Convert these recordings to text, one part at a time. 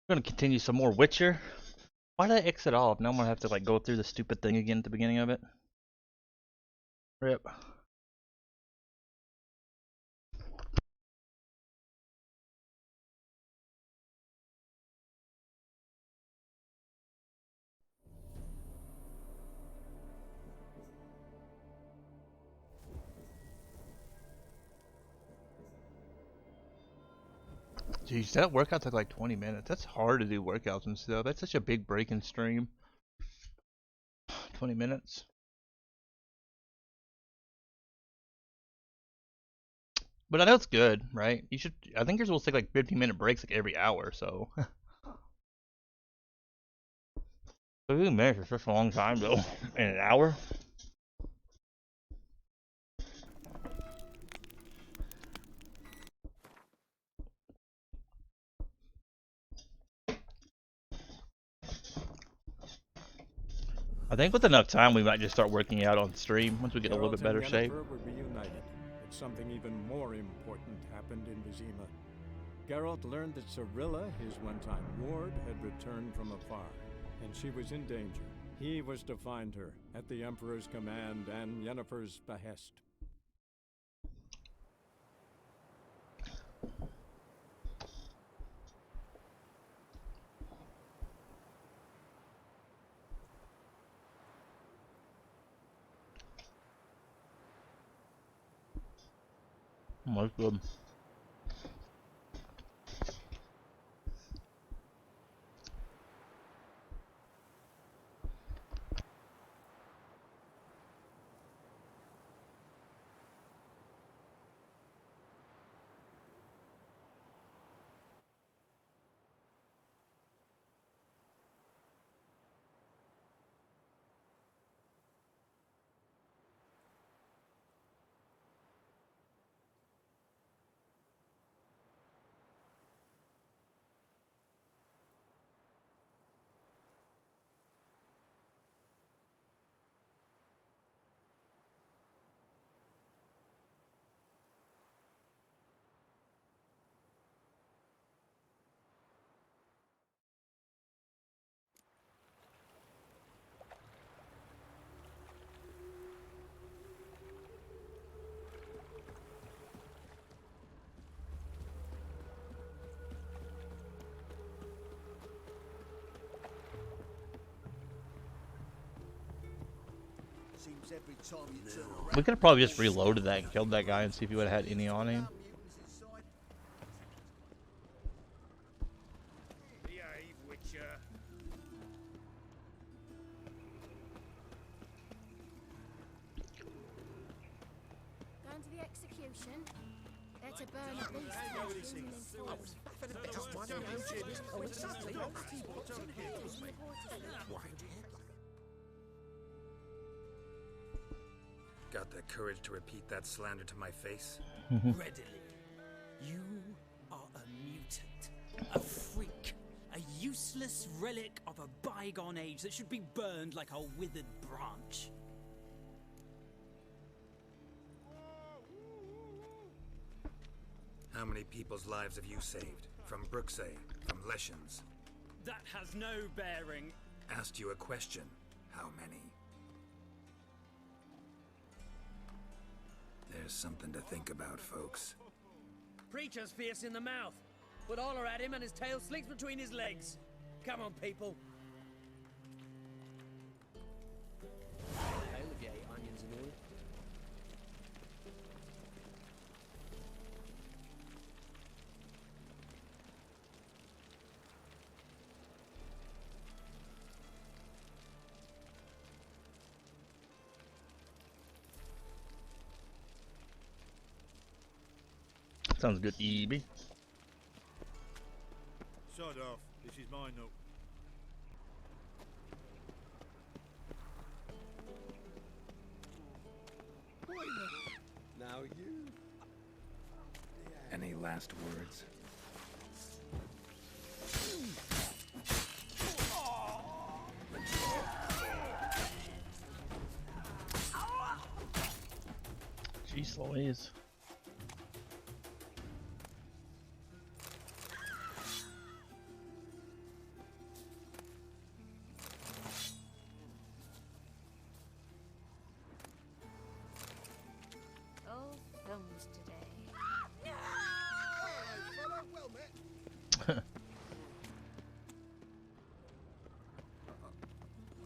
We're gonna continue some more Witcher. Why did I exit off? Now I'm gonna have to like go through the stupid thing again at the beginning of it. Rip. Jeez, that workout took like 20 minutes. That's hard to do workouts and stuff. That's such a big break in stream. 20 minutes. But I know it's good, right? You should. I think yours will take like 15-minute breaks like every hour. So 15 minutes is such a long time though. In an hour. I think with enough time we might just start working out on stream once we get a little bit better shape. Geralt and Yennefer were reunited, but something even more important happened in Vizima. Geralt learned that Cirilla, his one-time ward, had returned from afar, and she was in danger. He was to find her, at the Emperor's command and Yennefer's behest. Oh my god. We could have probably just reloaded that and killed that guy and see if he would have had any on him. Behave, Witcher. Going to the execution. They're to burn at least 10 Got the courage to repeat that slander to my face? Readily. You are a mutant, a freak, a useless relic of a bygone age that should be burned like a withered branch. How many people's lives have you saved? From Bruxay, from Leshens? That has no bearing. Asked you a question. How many? There's something to think about, folks. Preacher's fierce in the mouth, but holler at him and his tail slinks between his legs. Come on, people. Hail if you ate onions and oil. Sounds good, EB. Sod off. This is my note. Now you. Any last words? Jeez Louise.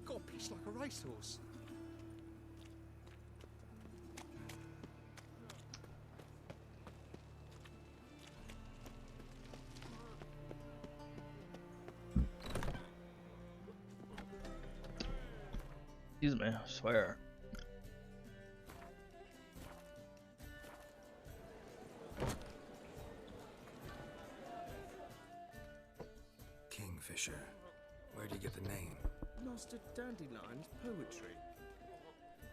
Got a pitch like a racehorse. Excuse me, I swear. Kingfisher. Where'd you get the name? Master Dandelion's poetry.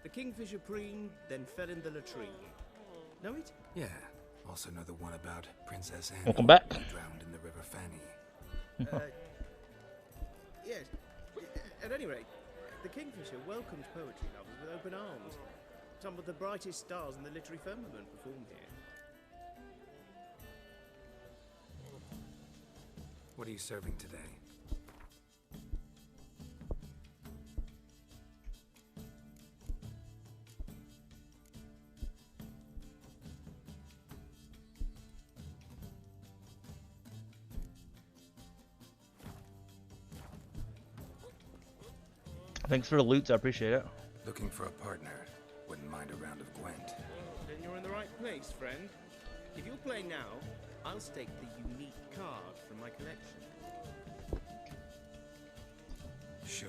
The kingfisher preened, then fell in the latrine. Know it? Yeah. Also know the one about Princess Anne. Welcome back. Drowned in the River Fanny. Yes. At any rate, the kingfisher welcomes poetry lovers with open arms. Some of the brightest stars in the literary firmament perform here. What are you serving today? Thanks for the loots, I appreciate it. Looking for a partner. Wouldn't mind a round of Gwent. Then you're in the right place, friend. If you'll play now, I'll stake the unique card from my collection. Sure,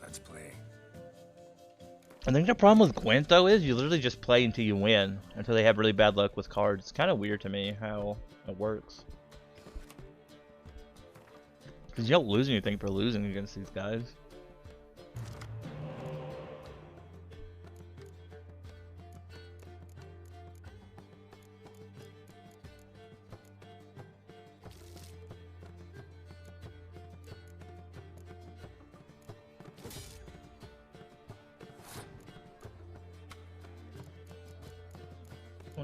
let's play. I think the problem with Gwent though is you literally just play until you win, until they have really bad luck with cards. It's kind of weird to me how it works. Because you don't lose anything for losing against these guys.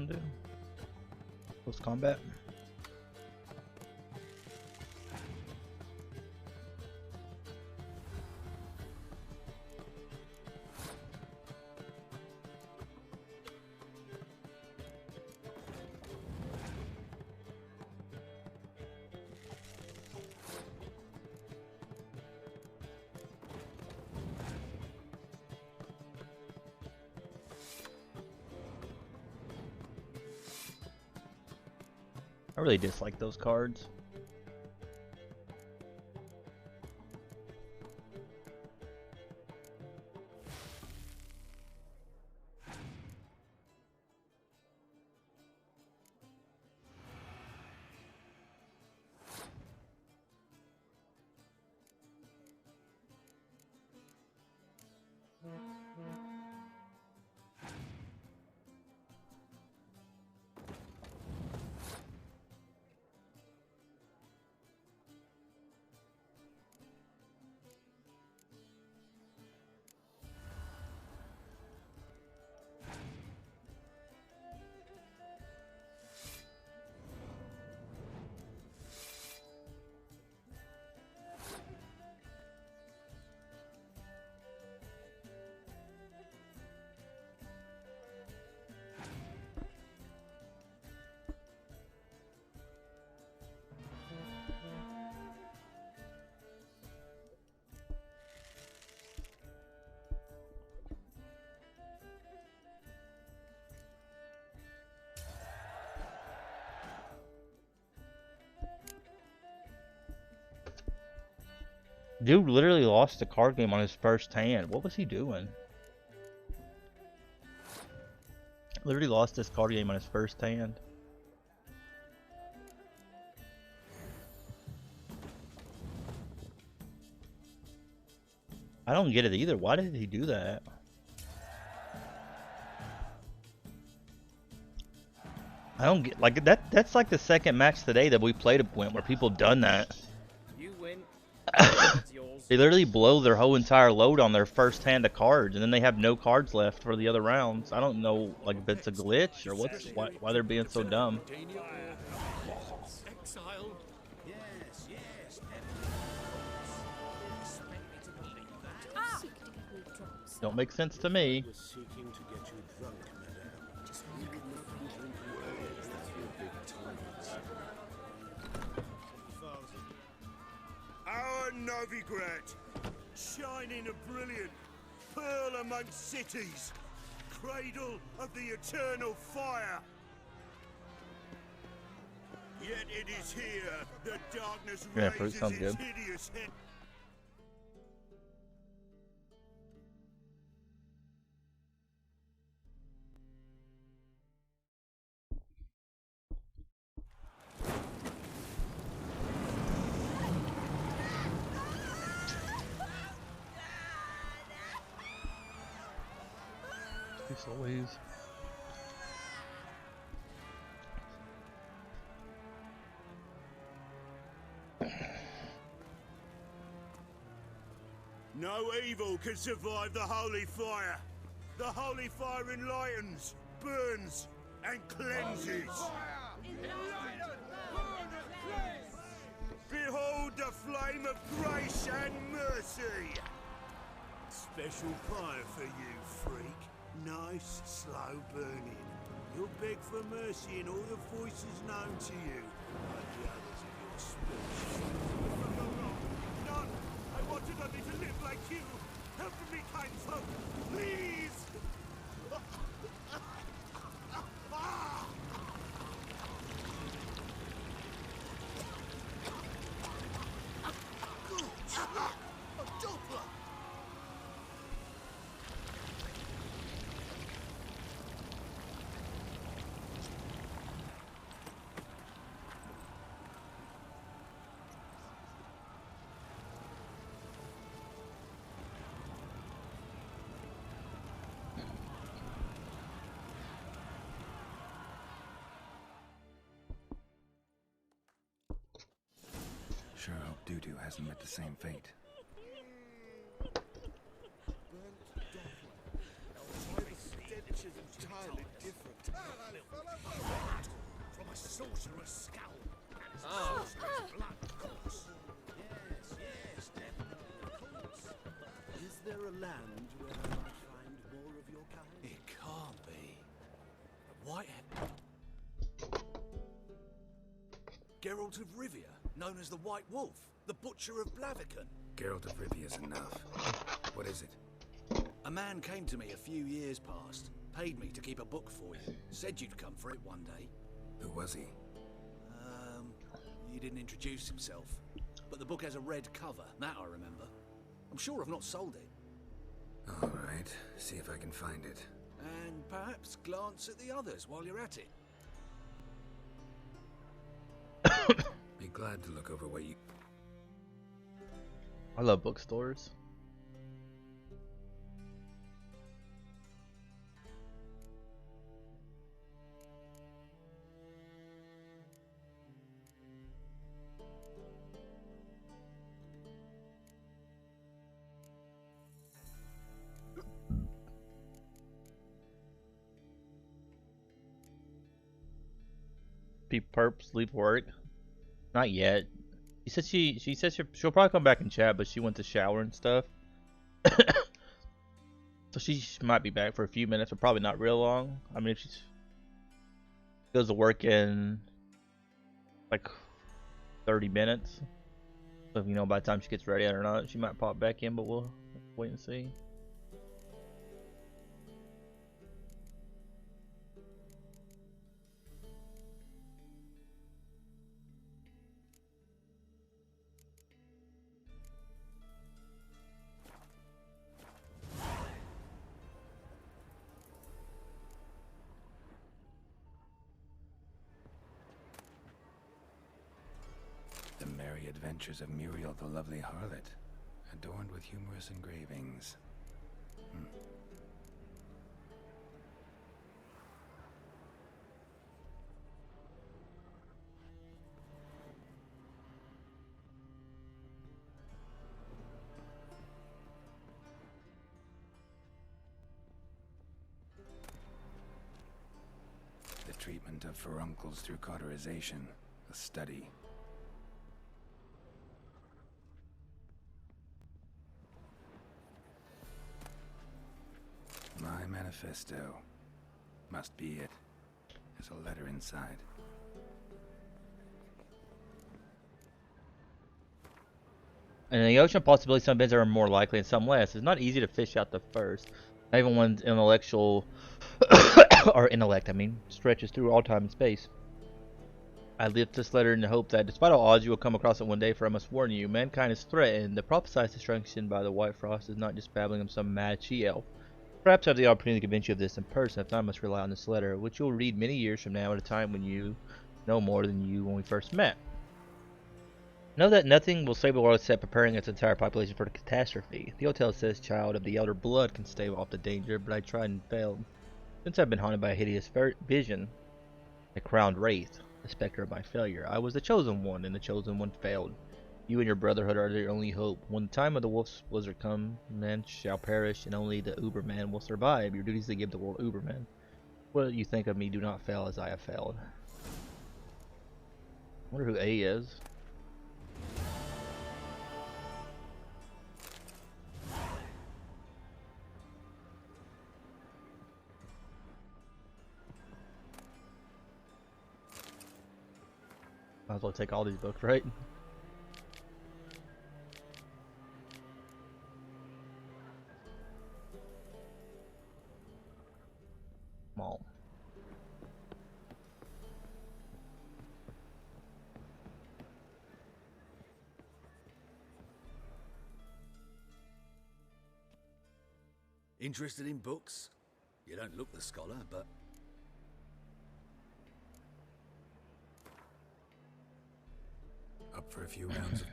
Do close combat. I really dislike those cards. Dude literally lost the card game on his first hand. What was he doing? Literally lost this card game on his first hand. I don't get it either. Why did he do that? I don't get like that. That's like the second match today that we played a Gwent where people done that. You win. They literally blow their whole entire load on their first hand of cards, and then they have no cards left for the other rounds. I don't know, like if it's a glitch or why they're being so dumb. Exile. Yes, yes. Seek to get me drunk. Don't make sense to me. Was seeking to get you drunk, madame. Just you could not be drinking words that feel big times. Father's a Novigrad, shining and brilliant, pearl amongst cities, cradle of the eternal fire. Yet it is here the darkness Yeah, fruit raises sounds its good. hideous head. It's always. No evil can survive the holy fire. The holy fire enlightens, burns, and cleanses. Behold the flame of grace and mercy. Special fire for you, freak. Nice, slow burning. You'll beg for mercy in all the voices known to you, like the others of your species. None! I wanted only to live like you! Help me, kind folk! Please! Sure hope Dudu hasn't met the same fate. Entirely different. From a sorcerer's skull and a Oh. sorcerer's blood, of course. Yes, definitely, of course. Is there a land where I might find more of your kind? It can't be. White Geralt of Rivia, known as the White Wolf, the Butcher of Blaviken. Geralt of Rivia's enough. What is it? A man came to me a few years past, paid me to keep a book for you, said you'd come for it one day. Who was he? He didn't introduce himself, but the book has a red cover, that I remember. I'm sure I've not sold it. All right, see if I can find it. And perhaps glance at the others while you're at it. Be glad to look over what you... I love bookstores. Be perps leave work? Not yet. She said she said she'll probably come back and chat, but she went to shower and stuff. So she might be back for a few minutes, but probably not real long. I mean, if she goes to work in like 30 minutes, so if, you know, by the time she gets ready or not, she might pop back in, but we'll wait and see. The Merry Adventures of Muriel the Lovely Harlot, adorned with humorous engravings. The treatment of furuncles through cauterization, a study. My manifesto. Must be it. There's a letter inside. In the ocean, possibility some beds are more likely and some less. It's not easy to fish out the first. Not even one's intellectual, or intellect, I mean, stretches through all time and space. I lift this letter in the hope that, despite all odds, you will come across it one day, for I must warn you, mankind is threatened. The prophesied destruction by the White Frost is not just babbling of some mad she-elf. Perhaps I have the opportunity to convince you of this in person. If not, I must rely on this letter, which you'll read many years from now at a time when you know more than you when we first met. Know that nothing will save the world except preparing its entire population for the catastrophe. The hotel says child of the elder blood can stave off the danger, but I tried and failed. Since I've been haunted by a hideous vision, a crowned wraith, the specter of my failure. I was the chosen one, and the chosen one failed. You and your brotherhood are their only hope. When the time of the wolf's blizzard comes, men shall perish, and only the Uberman will survive. Your duty is to give the world Uberman. What you think of me, do not fail as I have failed. I wonder who A is. Might as well take all these books, right? Small. Interested in books? You don't look the scholar, but... Up for a few rounds of...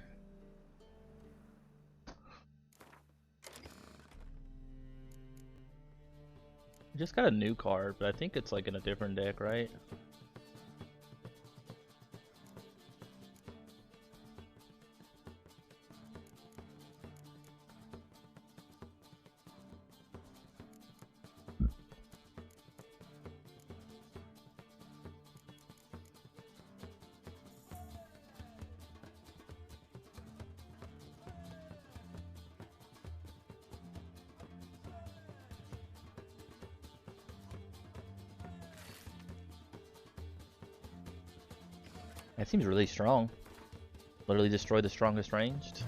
I just got a new card, but I think it's like in a different deck, right? That seems really strong. Literally destroy the strongest ranged.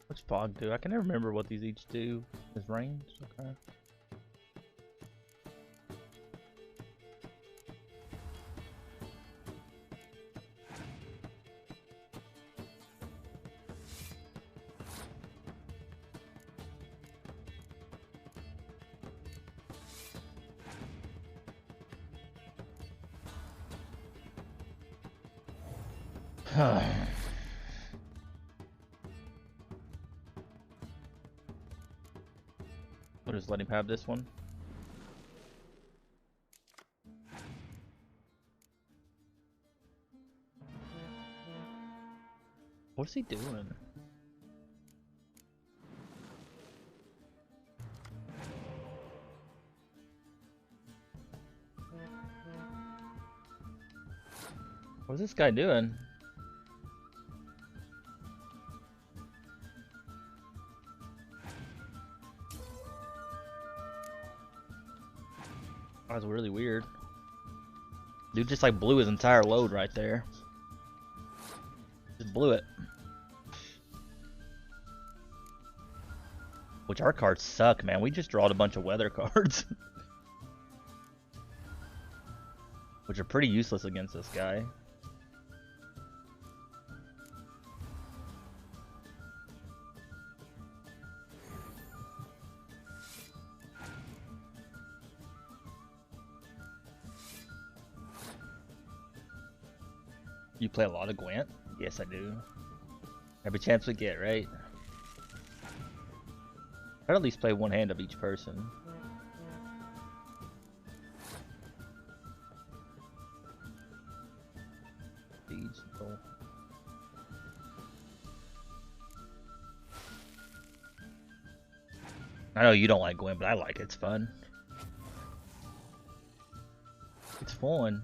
What's fog do? I can never remember what these each do. Is range? Okay. We'll just let him have this one. What is he doing? What's this guy doing? That was really weird. Dude just like blew his entire load right there. Just blew it. Which our cards suck, man. We just drawed a bunch of weather cards. Which are pretty useless against this guy. You play a lot of Gwent? Yes, I do. Every chance we get, right? I'd at least play one hand of each person. These, cool. I know you don't like Gwent, but I like it. It's fun. It's fun.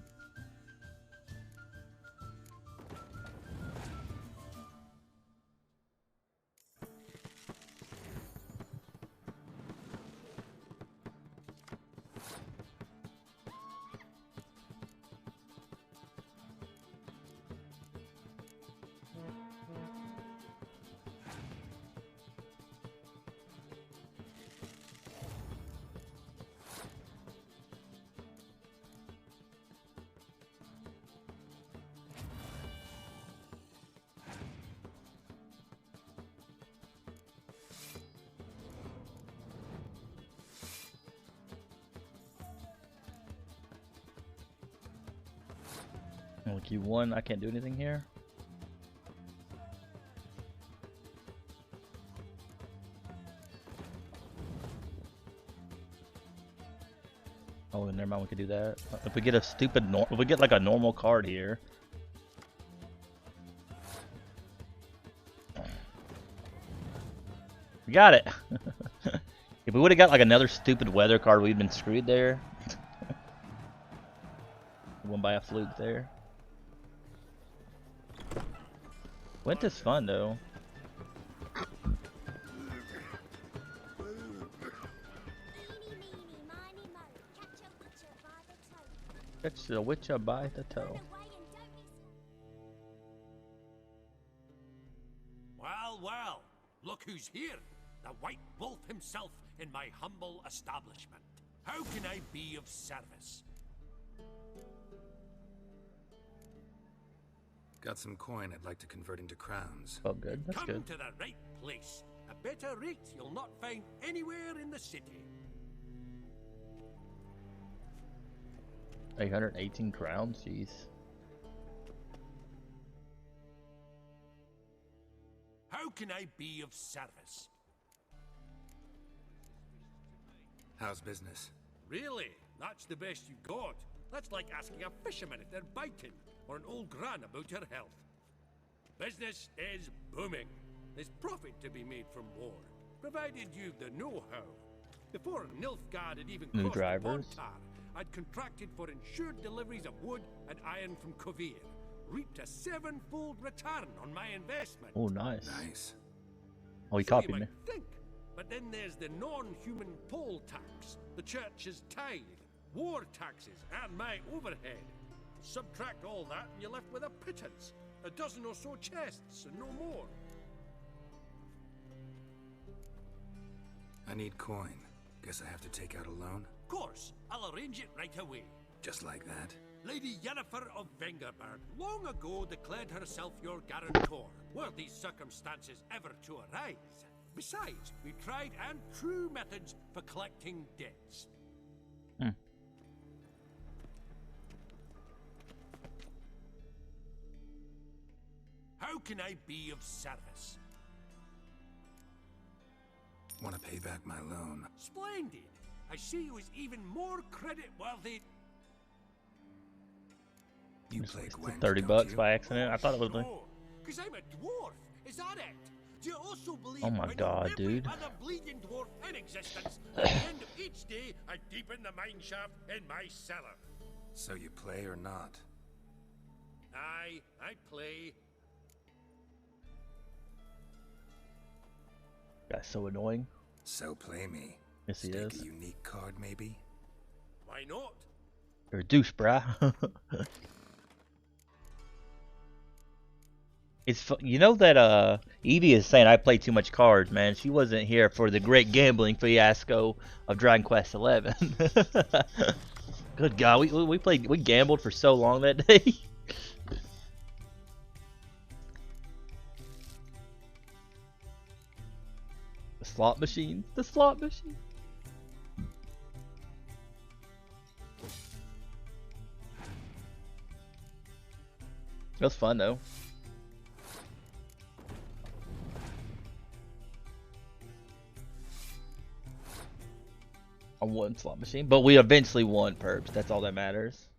Only Q1, I can't do anything here. Oh, never mind, we could do that. If we get a stupid, if we get like a normal card here. We got it! If we would have got like another stupid weather card, we'd been screwed there. Won by a fluke there. Gwent is fun though. Catch the witcher by the toe. Well, well, look who's here. The White Wolf himself in my humble establishment. How can I be of service? Got some coin I'd like to convert into crowns. Oh, good. That's Come good. to the right place. A better rate you'll not find anywhere in the city. 818 crowns, jeez. How can I be of service? How's business? Really? That's the best you got? That's like asking a fisherman if they're biting, or an old gran about her health. Business is booming. There's profit to be made from war, provided you've the know-how. Before Nilfgaard had even New crossed drivers. the Bontar, I'd contracted for insured deliveries of wood and iron from Kovir. Reaped a 7-fold return on my investment. Oh, nice. Nice. Oh, he So copied you me. might think, but then there's the non-human poll tax, the church's tithe, war taxes, and my overhead. Subtract all that and you're left with a pittance. A dozen or so chests and no more. I need coin. Guess I have to take out a loan? Of course, I'll arrange it right away. Just like that? Lady Yennefer of Vengerberg long ago declared herself your guarantor, were these circumstances ever to arise. Besides, we tried and true methods for collecting debts. How can I be of service? Want to pay back my loan? Splendid! I see you as even more credit-worthy. You play Gwent, 30 don't bucks you? by accident. I thought it was like, No, because I'm a dwarf. Is that it? Do you also believe Oh my I know God, every dude. other bleeding dwarf in existence? At the end of each day, I deepen the mine shaft in my cellar. So you play or not? Aye, I play. guy's so annoying. So play me. Yes, he Stake is. a unique card, maybe? Why not? You're a douche, brah. You know that Evie is saying I play too much cards, man. She wasn't here for the great gambling fiasco of Dragon Quest XI. Good God, we gambled for so long that day. The slot machine. It was fun though. On one slot machine, but we eventually won, perps. That's all that matters.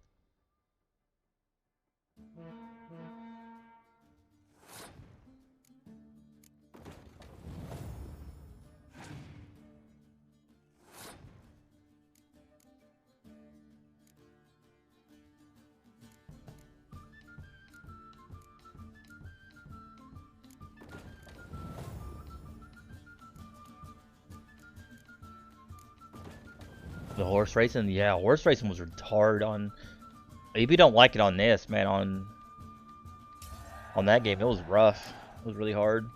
The horse racing, yeah, horse racing was hard on. If you don't like it on this, man, on that game, it was rough. It was really hard.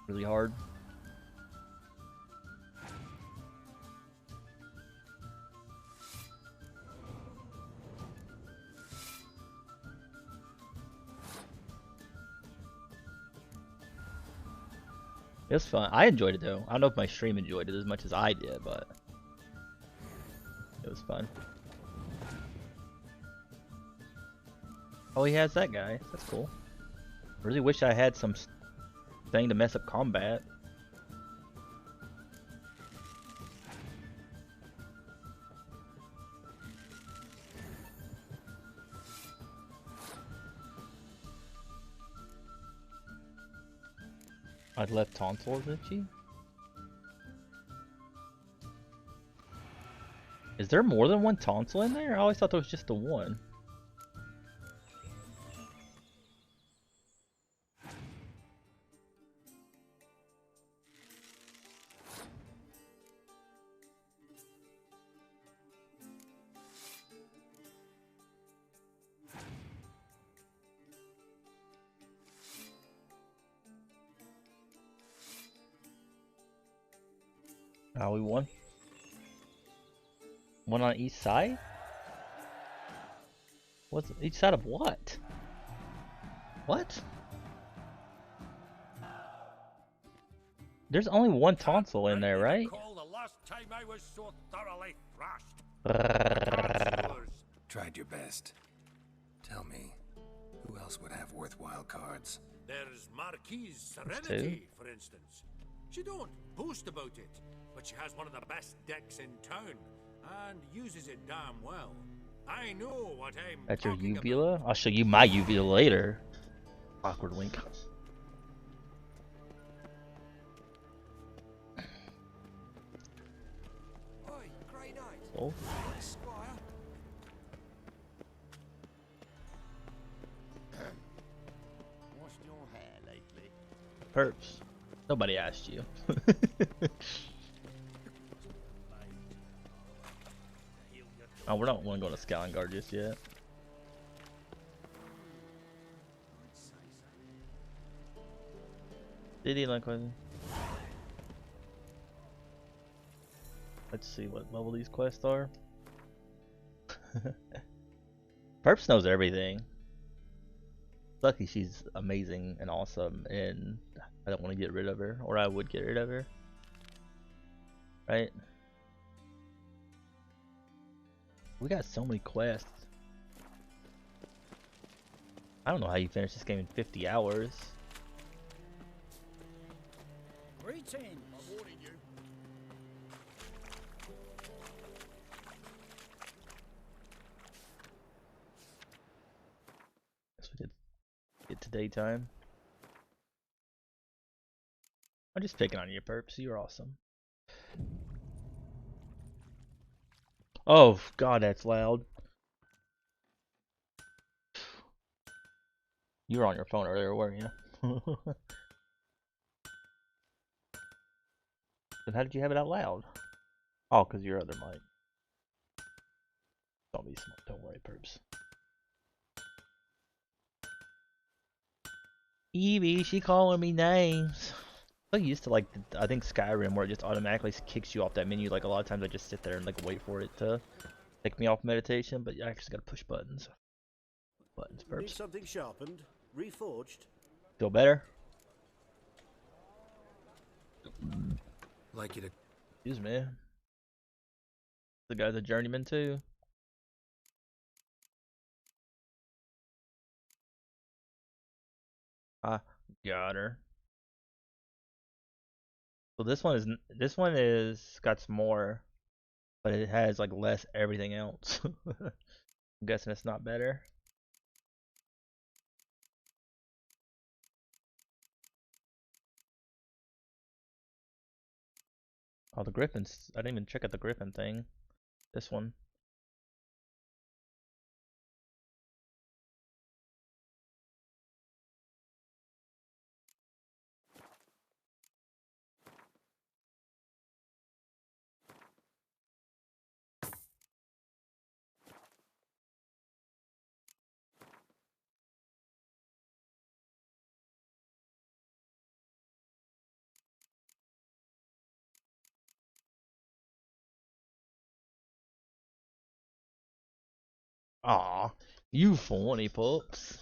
Really hard. It was fun. I enjoyed it though. I don't know if my stream enjoyed it as much as I did, but it was fun. Oh, he has that guy. That's cool. I really wish I had some thing to mess up combat. I'd left tonsils, did she? Is there more than one tonsil in there? I always thought there was just the one. We won. One on each side? What's each side of what? What? There's only one tonsil in there, right? The last time I was so thoroughly thrashed. Tried your best. Tell me, who else would have worthwhile cards? There's Marquise Serenity, for instance. She don't boast about it, but she has one of the best decks in town, and uses it damn well. I know what I'm That's your talking uvula? about. I'll show you my uvula later. Awkward wink. Oi, grey knight. Oh. Squire. Washed your hair lately? Perps. Nobody asked you. Oh, we're not going to go to Scallengard just yet. Did he like what? Let's see what level these quests are. Perps knows everything. Lucky she's amazing and awesome, and I don't want to get rid of her, or I would get rid of her. Right? We got so many quests. I don't know how you finish this game in 50 hours. Greetings. I'm warning you. Guess we did get to daytime. I'm just picking on you, Perps. You're awesome. Oh, God, that's loud. You were on your phone earlier, weren't you? Then how did you have it out loud? Oh, because your other mic. Don't be smart. Don't worry, Perps. Evie, she calling me names. I used to like, I think Skyrim, where it just automatically kicks you off that menu. Like a lot of times I just sit there and like wait for it to take me off meditation, but you actually gotta push buttons. Buttons, Need Perps. something sharpened? Reforged? Feel better? Like you to... Excuse me. The guy's a journeyman too. Ah, got her. So this one is got some more, but it has like less everything else. I'm guessing it's not better. Oh, the Griffins. I didn't even check out the Griffin thing. This one. Aw, you funny pups.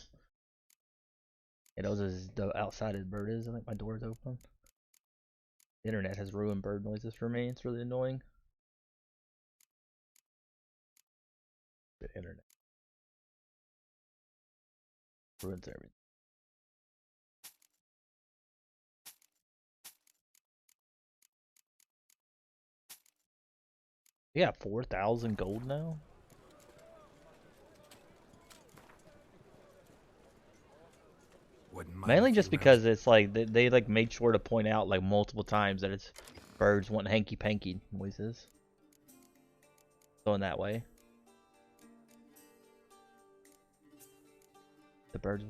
Yeah, those is the outside of the bird is. I think my door's open. The internet has ruined bird noises for me. It's really annoying. The internet ruins everything. Yeah, 4,000 gold now. Mainly just because it's like they like made sure to point out like multiple times that it's birds want hanky panky noises. Going that way. The birds.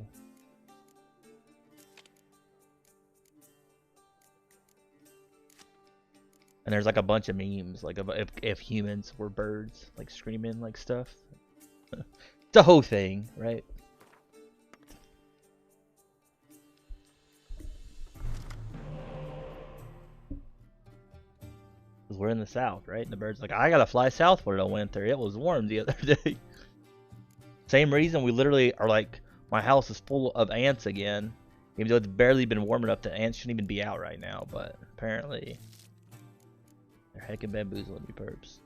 And there's like a bunch of memes like if humans were birds like screaming like stuff. It's a whole thing, right? Because we're in the south, right? And the bird's like, I gotta fly south for the winter. It was warm the other day. Same reason we literally are like, my house is full of ants again. Even though it's barely been warm enough that ants shouldn't even be out right now. But apparently, they're heckin' bamboozling me, perps.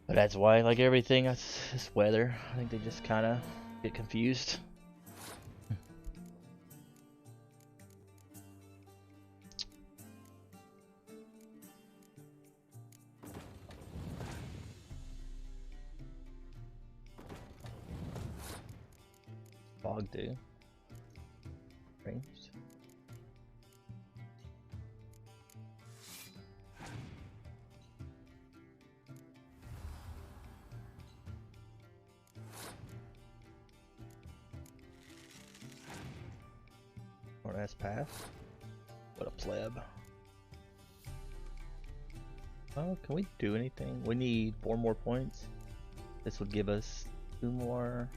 But that's why, like everything, it's weather. I think they just kind of get confused. Fog do. Ranged. Or that's pass. What a pleb. Oh, can we do anything? We need 4 more points. This would give us 2 more.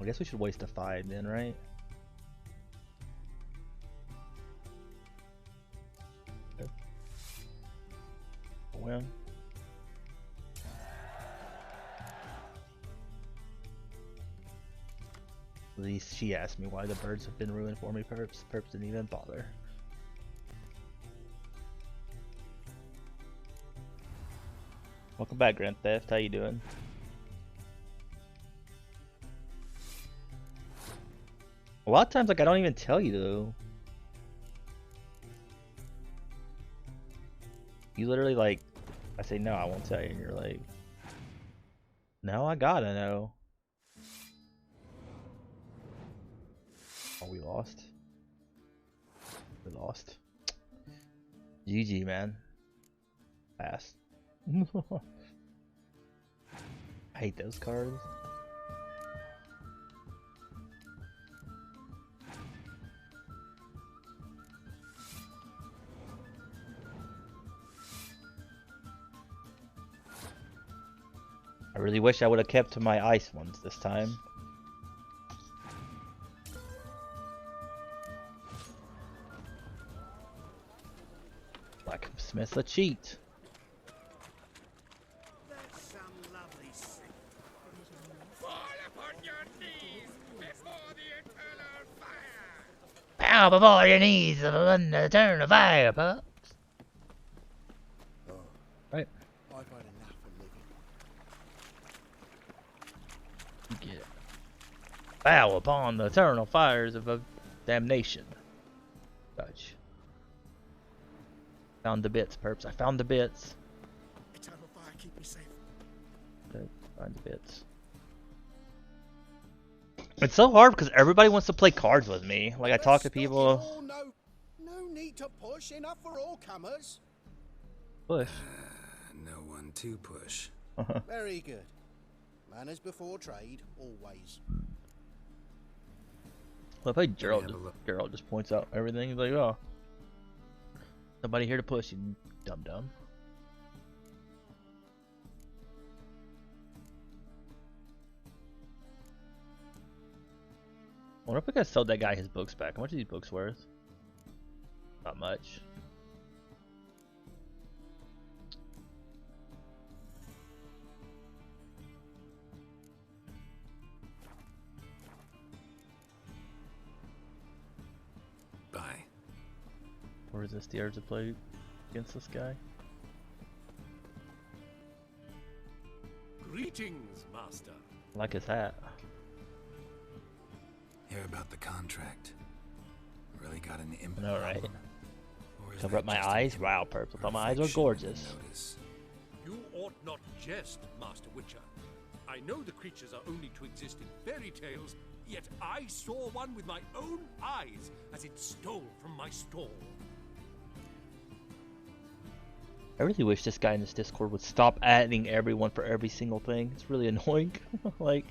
I guess we should waste a 5 then, right? Okay. Win. At least she asked me why the birds have been ruined for me, perps. Perps didn't even bother. Welcome back, Grand Theft. How you doing? A lot of times, like, I don't even tell you, though. You literally, like, I say, no, I won't tell you, and you're like, no, I gotta know. Oh, we lost. We lost. GG, man. Pass. I hate those cards. I really wish I would have kept to my ice ones this time. Blacksmith's a cheat. That's some lovely scene. Fall upon your knees before the eternal fire. Bow before your knees on the eternal fire, pups. Oh, Right. I've had enough of living. You get it. Bow upon the eternal fires of damnation. Gotcha. Found the bits, perps. I found the bits. Eternal fire, keep me safe. Okay, find the bits. It's so hard because everybody wants to play cards with me. Like I talk to people. No need to push. Enough for all comers. Push. No one to push. Very good. Manners before trade, always. Well, if I Gerald just points out everything. He's like, oh, nobody here to push, you dumb. wonder if we could sell that guy his books back. How much are these books worth? Not much. Bye. Where is this? The urge to play against this guy? Greetings, Master. I like his hat. Hear about the contract. Really got an imp. I know, right? problem? Or is Cover that up my just an eyes. imp Wow, purple. Thought my eyes were reflection of the gorgeous. notice? You ought not jest, Master Witcher. I know the creatures are only to exist in fairy tales, yet I saw one with my own eyes as it stole from my stall. I really wish this guy in this Discord would stop adding everyone for every single thing. It's really annoying. Like,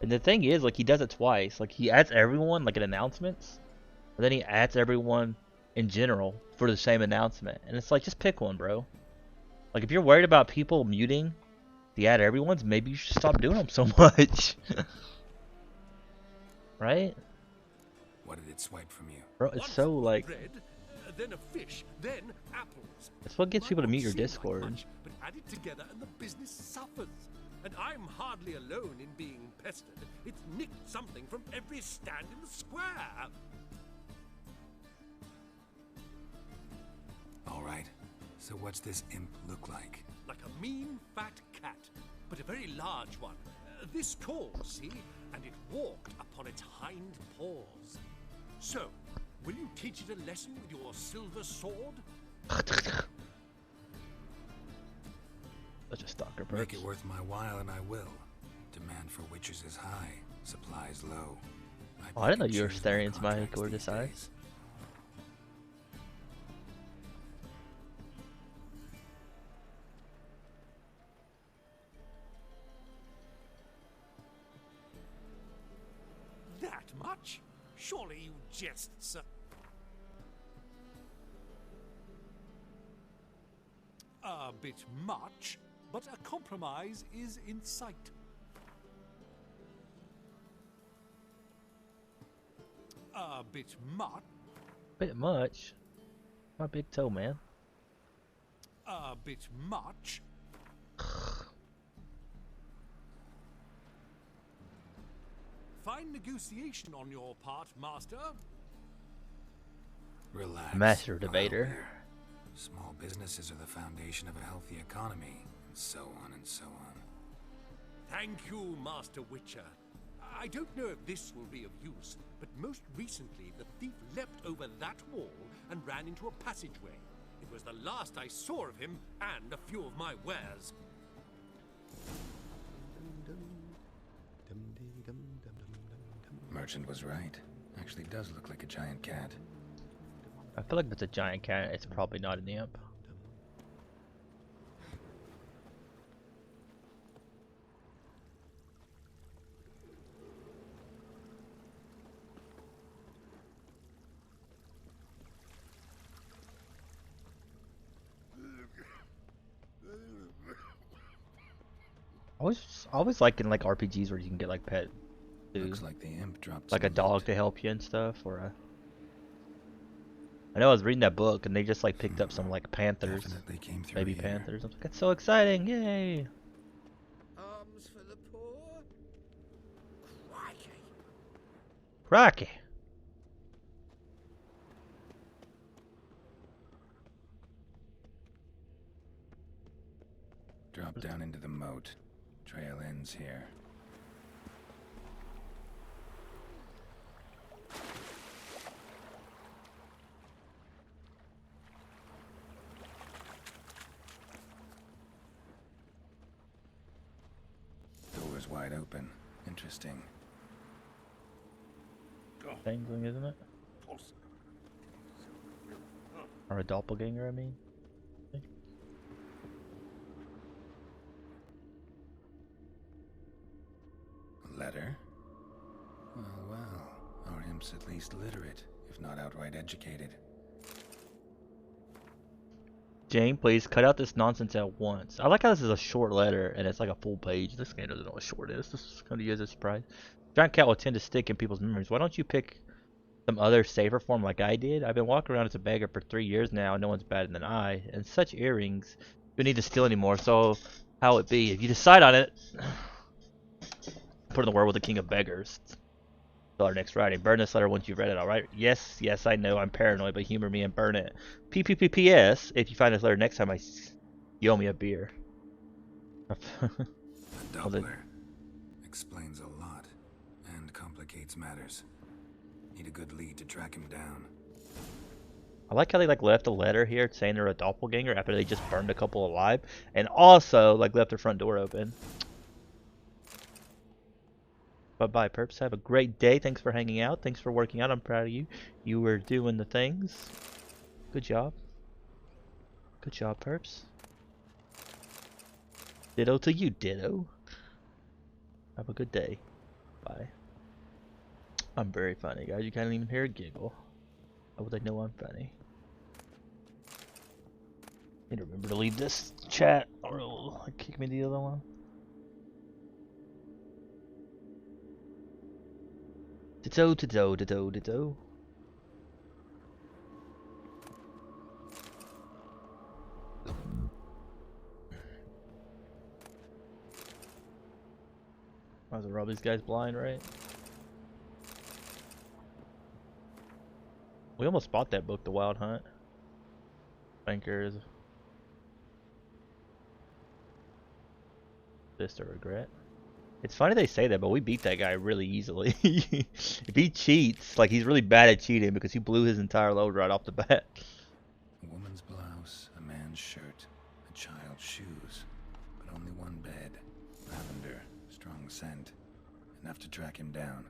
and the thing is, like, he does it twice. Like, he adds everyone, like, in announcements, and then he adds everyone in general for the same announcement. And it's like, just pick one, bro. Like, if you're worried about people muting the add everyone's, maybe you should stop doing them so much. Right? What did it swipe from you? Bro, it's so, like, Bread, then a fish, then apples. it's what gets Might people to not mute your seem like Discord. much, but add it together and the business suffers. And I'm hardly alone in being pestered. It's nicked something from every stand in the square. All right. So what's this imp look like? Like a mean, fat cat, but a very large one. This tall, see? And it walked upon its hind paws. So, will you teach it a lesson with your silver sword? Such a stalker, bro. Make it worth my while, and I will. Demand for witches is high, supplies low. Oh, I didn't know pick and you were choose staring my into my contracts gorgeous these eyes. days. That much? Surely you jest, sir. A bit much, but a compromise is in sight. A bit much. Bit much. My big toe, man. A bit much. Fine negotiation on your part, Master. Relax. Master I'll debater. help you. Small businesses are the foundation of a healthy economy, and so on and so on. Thank you, Master Witcher. I don't know if this will be of use, but most recently the thief leapt over that wall and ran into a passageway. It was the last I saw of him and a few of my wares. Merchant was right. Actually does look like a giant cat. I feel like if it's a giant cat, it's probably not an imp. I always like in like RPGs where you can get like pet food, Looks like the imp dropped like a some dog loot. to help you and stuff, or a. I know I was reading that book and they just like picked up some like panthers, Definitely came through baby here. panthers. I was like, that's so exciting! Yay! Arms for the poor. Crikey. Rocky. Drop down into the moat. Trail ends here. Door's wide open. Interesting. Dangling, isn't it? Or a doppelganger, I mean. A letter? Well, well. Our imp's at least literate, if not outright educated. Jane, please cut out this nonsense at once. I like how this is a short letter and it's like a full page. This game doesn't know what short is. This is going to use as a surprise. Giant cat will tend to stick in people's memories. Why don't you pick some other safer form like I did? I've been walking around as a beggar for 3 years now, and no one's better than I. And such earrings, you don't need to steal anymore. So how it be? If you decide on it, put in the word with the king of beggars. Till our next writing. Burn this letter once you've read it, alright? Yes, yes, I know I'm paranoid, but humor me and burn it. PPPPS, if you find this letter next time, you owe me a beer. A Doppler explains a lot and complicates matters. Need a good lead to track him down. I like how they left a letter here saying they're a doppelganger after they just burned a couple alive, and also left their front door open. Bye-bye, Perps. Have a great day. Thanks for hanging out. Thanks for working out. I'm proud of you. You were doing the things. Good job. Good job, Perps. Ditto to you, Ditto. Have a good day. Bye. I'm very funny, guys. You can't even hear a giggle. How would they know I'm funny? Need to remember to leave this chat or it'll kick me the other one. Ditto, ditto, ditto, ditto. Might as well rob these guys blind, right? We almost bought that book, The Wild Hunt. Bankers. This to regret. It's funny they say that, but we beat that guy really easily. If he cheats, he's really bad at cheating because he blew his entire load right off the bat. A woman's blouse, a man's shirt, a child's shoes, but only one bed. Lavender, strong scent, enough to track him down.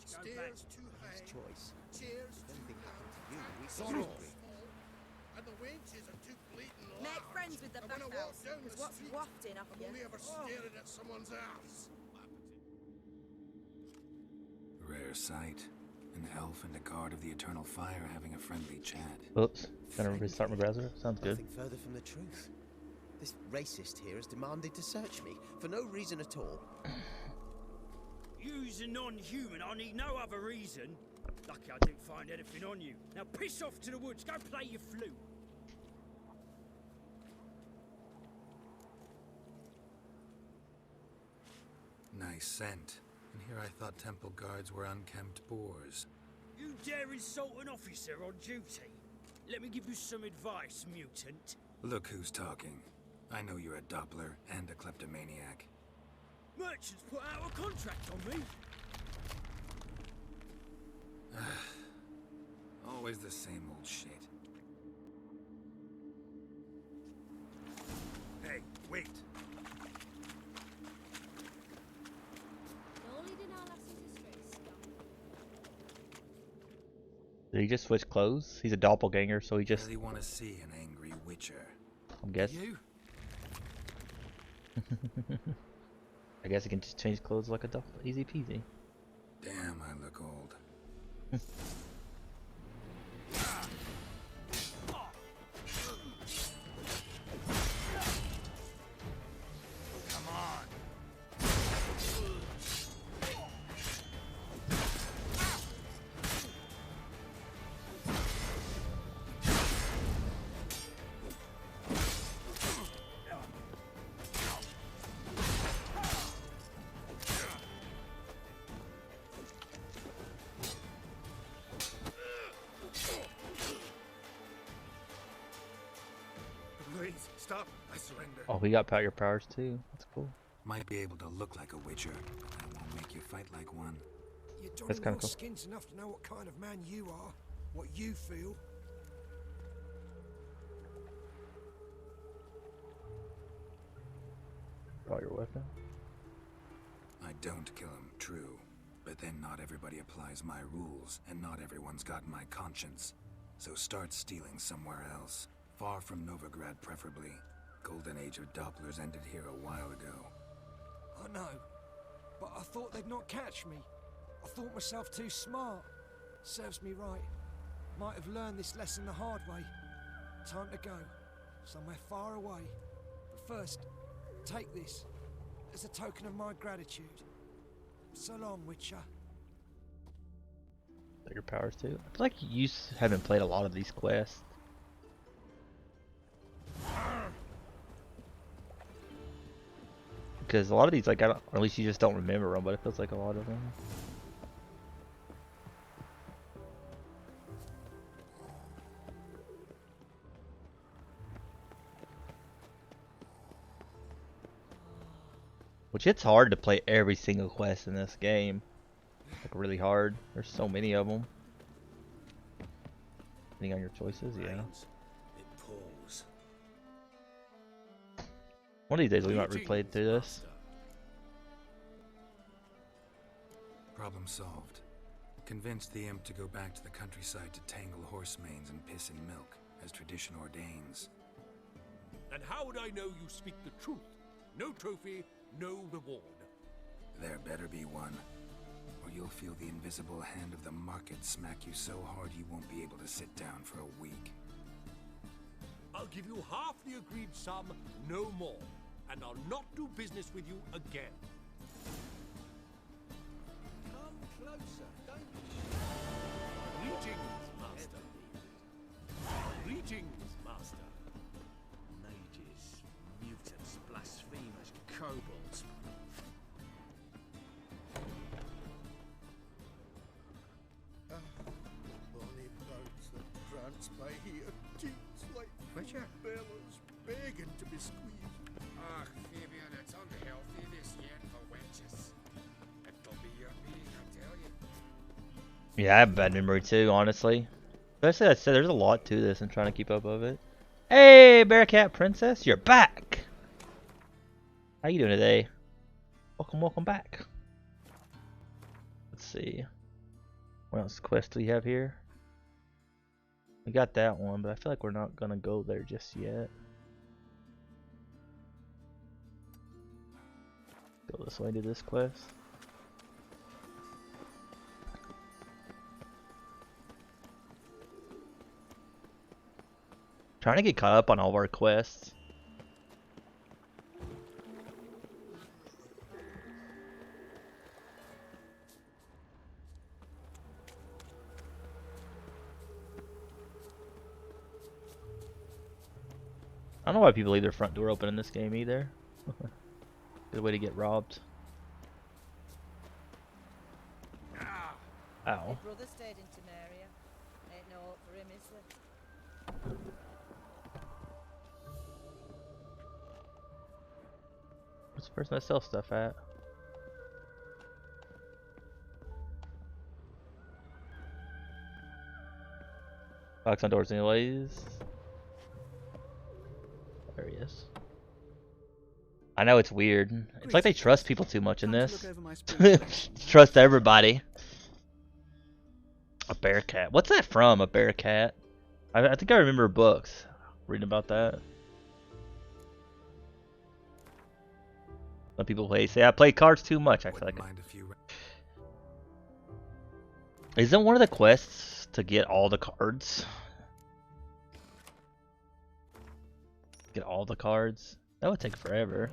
Stairs too high. Choice. Chairs too high. And the wenches are too bleeding loud. Make friends with the And when I walk bathhouse, down because the what's street, wafting up I'm here? only ever staring at someone's ass. Rare sight. An elf and a guard of the Eternal Fire having a friendly chat. Oops. Gonna restart my browser? Sounds good. Nothing further from the truth. This racist here has demanded to search me for no reason at all. You's a non-human. I need no other reason. Lucky I didn't find anything on you. Now piss off to the woods. Go play your flute. Nice scent. And here I thought temple guards were unkempt boors. You dare insult an officer on duty? Let me give you some advice, mutant. Look who's talking. I know you're a Doppler and a kleptomaniac. Merchants put out a contract on me. Always the same old shit. Hey, wait! Did he just switch clothes? He's a doppelganger, so he just... Really want to see an angry witcher. I guess. You? I guess he can just change clothes like a doppel. Easy peasy. Damn, I look old. Please, stop. I surrender. Oh, he got power powers too. That's cool. Might be able to look like a witcher, but that won't make you fight like one. You don't That's know kinda your cool. skin's enough to know what kind of man you are, what you feel. Draw your weapon. I don't kill him, true. But then not everybody applies my rules, and not everyone's got my conscience. So start stealing somewhere else. Far from Novigrad, preferably. Golden age of Dopplers ended here a while ago. I know, but I thought they'd not catch me. I thought myself too smart. Serves me right. Might have learned this lesson the hard way. Time to go. Somewhere far away. But first, take this. As a token of my gratitude. So long, Witcher. Your powers too. I feel like you haven't played a lot of these quests. Because a lot of these, like, I don't, or at least you just don't remember them, but it feels like a lot of them. Which it's hard to play every single quest in this game. Like really hard. There's so many of them. Depending on your choices, yeah. It pours. One of these days we might replay through this. Problem solved. Convinced the imp to go back to the countryside to tangle horse manes and piss in milk, as tradition ordains. And how would I know you speak the truth? No trophy, no reward. There better be one. Or you'll feel the invisible hand of the market smack you so hard you won't be able to sit down for a week. I'll give you half the agreed sum, no more. And I'll not do business with you again. Come closer, don't you? Greetings, Master. Greetings, Master. Mages, mutants, blasphemers, kobolds. Bonny boats that prance by here, teats like bellows, begging to be squeezed. Ah, Fabian, it's unhealthy this yet for wenches. It'll be your being, I tell you. Yeah, I have bad memory too, honestly. Especially I said there's a lot to this and trying to keep up with it. Hey, Bearcat Princess, you're back! How you doing today? Welcome back. Let's see. What else quest do we have here? We got that one, but I feel like we're not gonna go there just yet. Go this way to this quest. Trying to get caught up on all of our quests. I don't know why people leave their front door open in this game either. Good way to get robbed. Ow. My brother stayed in Temeria. Ain't no hope for him, is there? What's the person that sells stuff at? Locks on doors anyways. There he is. I know it's weird. It's like they trust people too much in this. Trust everybody. A bear cat. What's that from? A bear cat? I think I remember books reading about that. Some people say I play cards too much. I feel like. Isn't one of the quests to get all the cards? Get all the cards? That would take forever.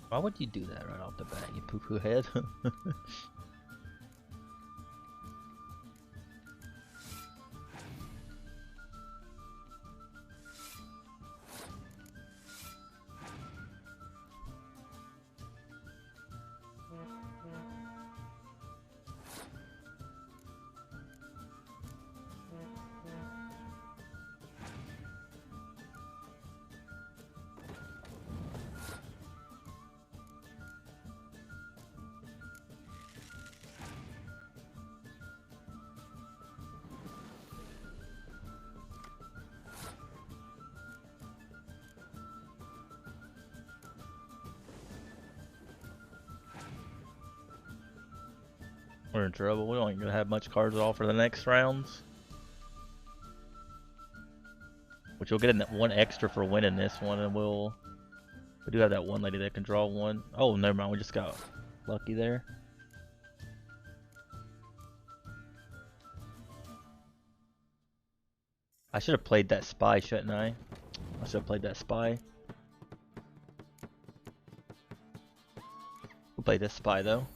Why would you do that right off the bat, you poo-poo head? We're in trouble. We don't gonna have much cards at all for the next rounds. Which we'll get in one extra for winning this one, and we do have that one lady that can draw one. Oh, never mind. We just got lucky there. I should have played that spy, shouldn't I? I should have played that spy. We'll play this spy though.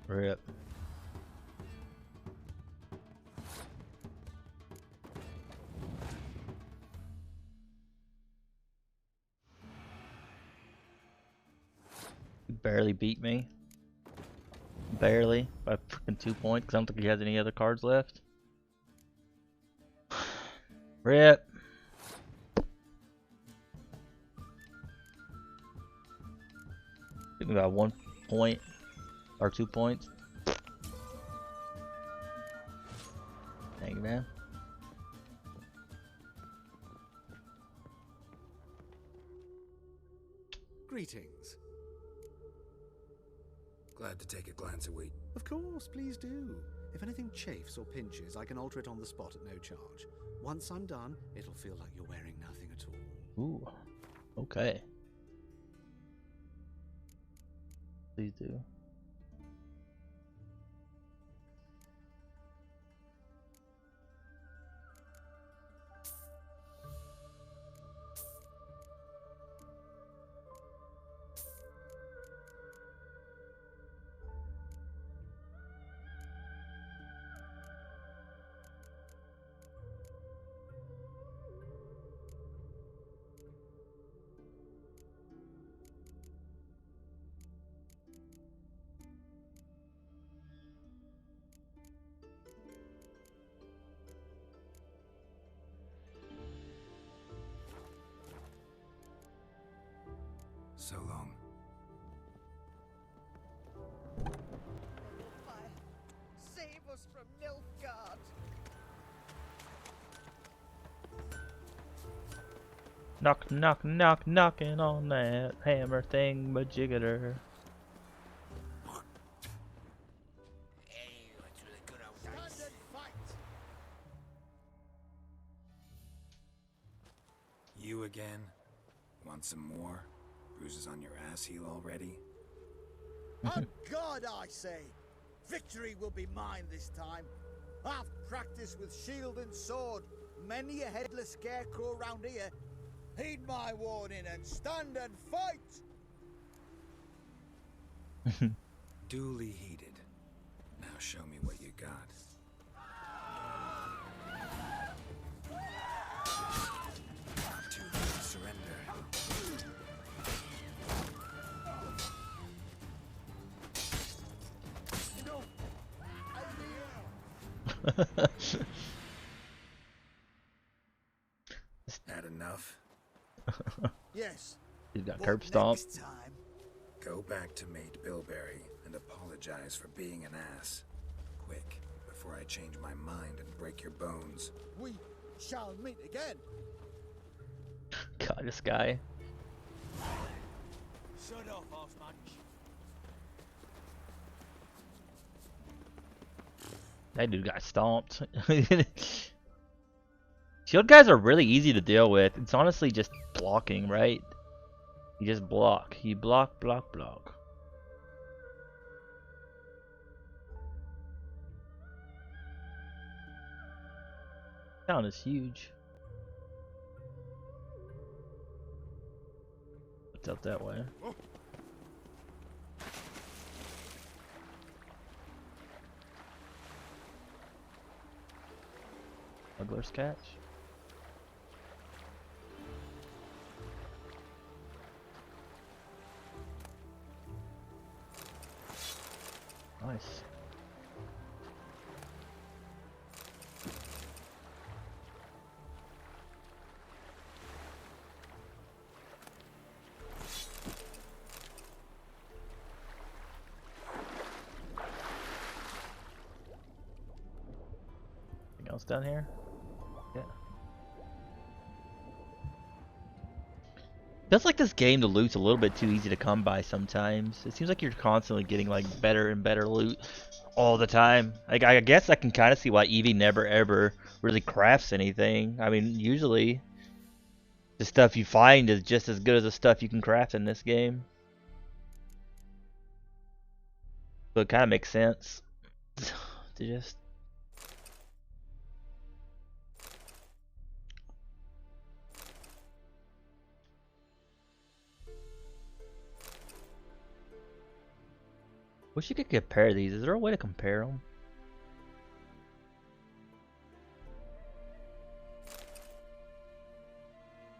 Rip. He barely beat me. Barely. By freaking 2 points, because I don't think he has any other cards left. Rip. Give me about 1 point. Or 2 points. Thank you, man. Greetings. Glad to take a glance at Wheat. Of course, please do. If anything chafes or pinches, I can alter it on the spot at no charge. Once I'm done, it'll feel like you're wearing nothing at all. Ooh. Okay. Please do. So long. Save us from Nilfgaard. Knock, knock, knock, knocking on that hammer thing, majigger. You again? Want some more? Bruises on your ass heel already? On God, I say! Victory will be mine this time. I've practiced with shield and sword. Many a headless scarecrow round here. Heed my warning and stand and fight! Duly heeded. Now show me what you got. Too late to surrender. Had enough? He's got curb stomp. Go back to Mate Bilberry and apologize for being an ass. Quick, before I change my mind and break your bones. We shall meet again. God, this guy. Shut off, House Munch. That dude got stomped. Shield guys are really easy to deal with. It's honestly just blocking, right? You just block. You block, block, block. Town is huge. It's out that way. Smuggler's catch. Nice. Anything else down here? Yeah. Feels like this game, the loot's a little bit too easy to come by sometimes. It seems like you're constantly getting like better and better loot all the time. Like I guess I can kind of see why Evie never ever really crafts anything. I mean, usually the stuff you find is just as good as the stuff you can craft in this game. So it kind of makes sense to just. Wish you could compare these. Is there a way to compare them?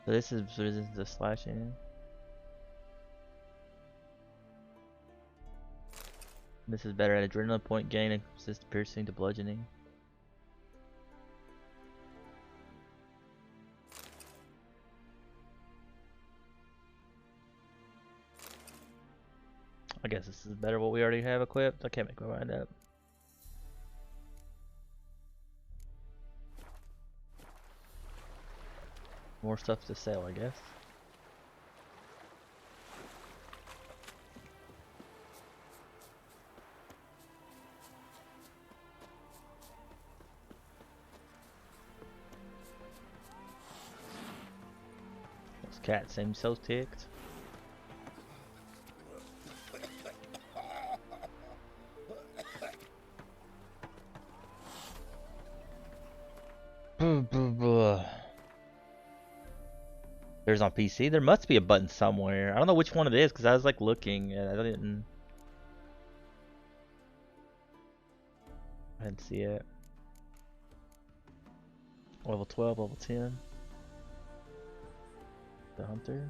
So this is the slashing. This is better at adrenaline point gain and resist piercing to bludgeoning. I guess this is better what we already have equipped. I can't make my mind up. More stuff to sell, I guess. This cat seems so ticked. There's on PC. There must be a button somewhere. I don't know which one it is because I was like looking and I didn't see it. Level 12, level 10. The hunter.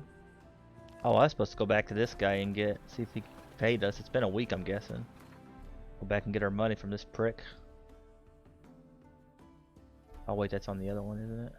Oh, I was supposed to go back to this guy and see if he paid us. It's been a week, I'm guessing. Go back and get our money from this prick. Oh wait, that's on the other one, isn't it?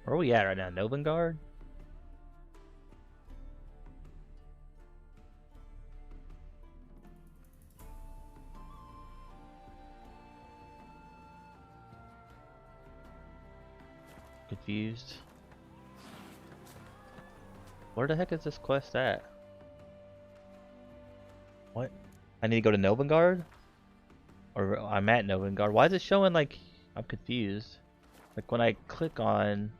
Where are we at right now? Novengard? Confused. Where the heck is this quest at? What? I need to go to Novengard? Or I'm at Novengard. Why is it showing like I'm confused? Like when I click on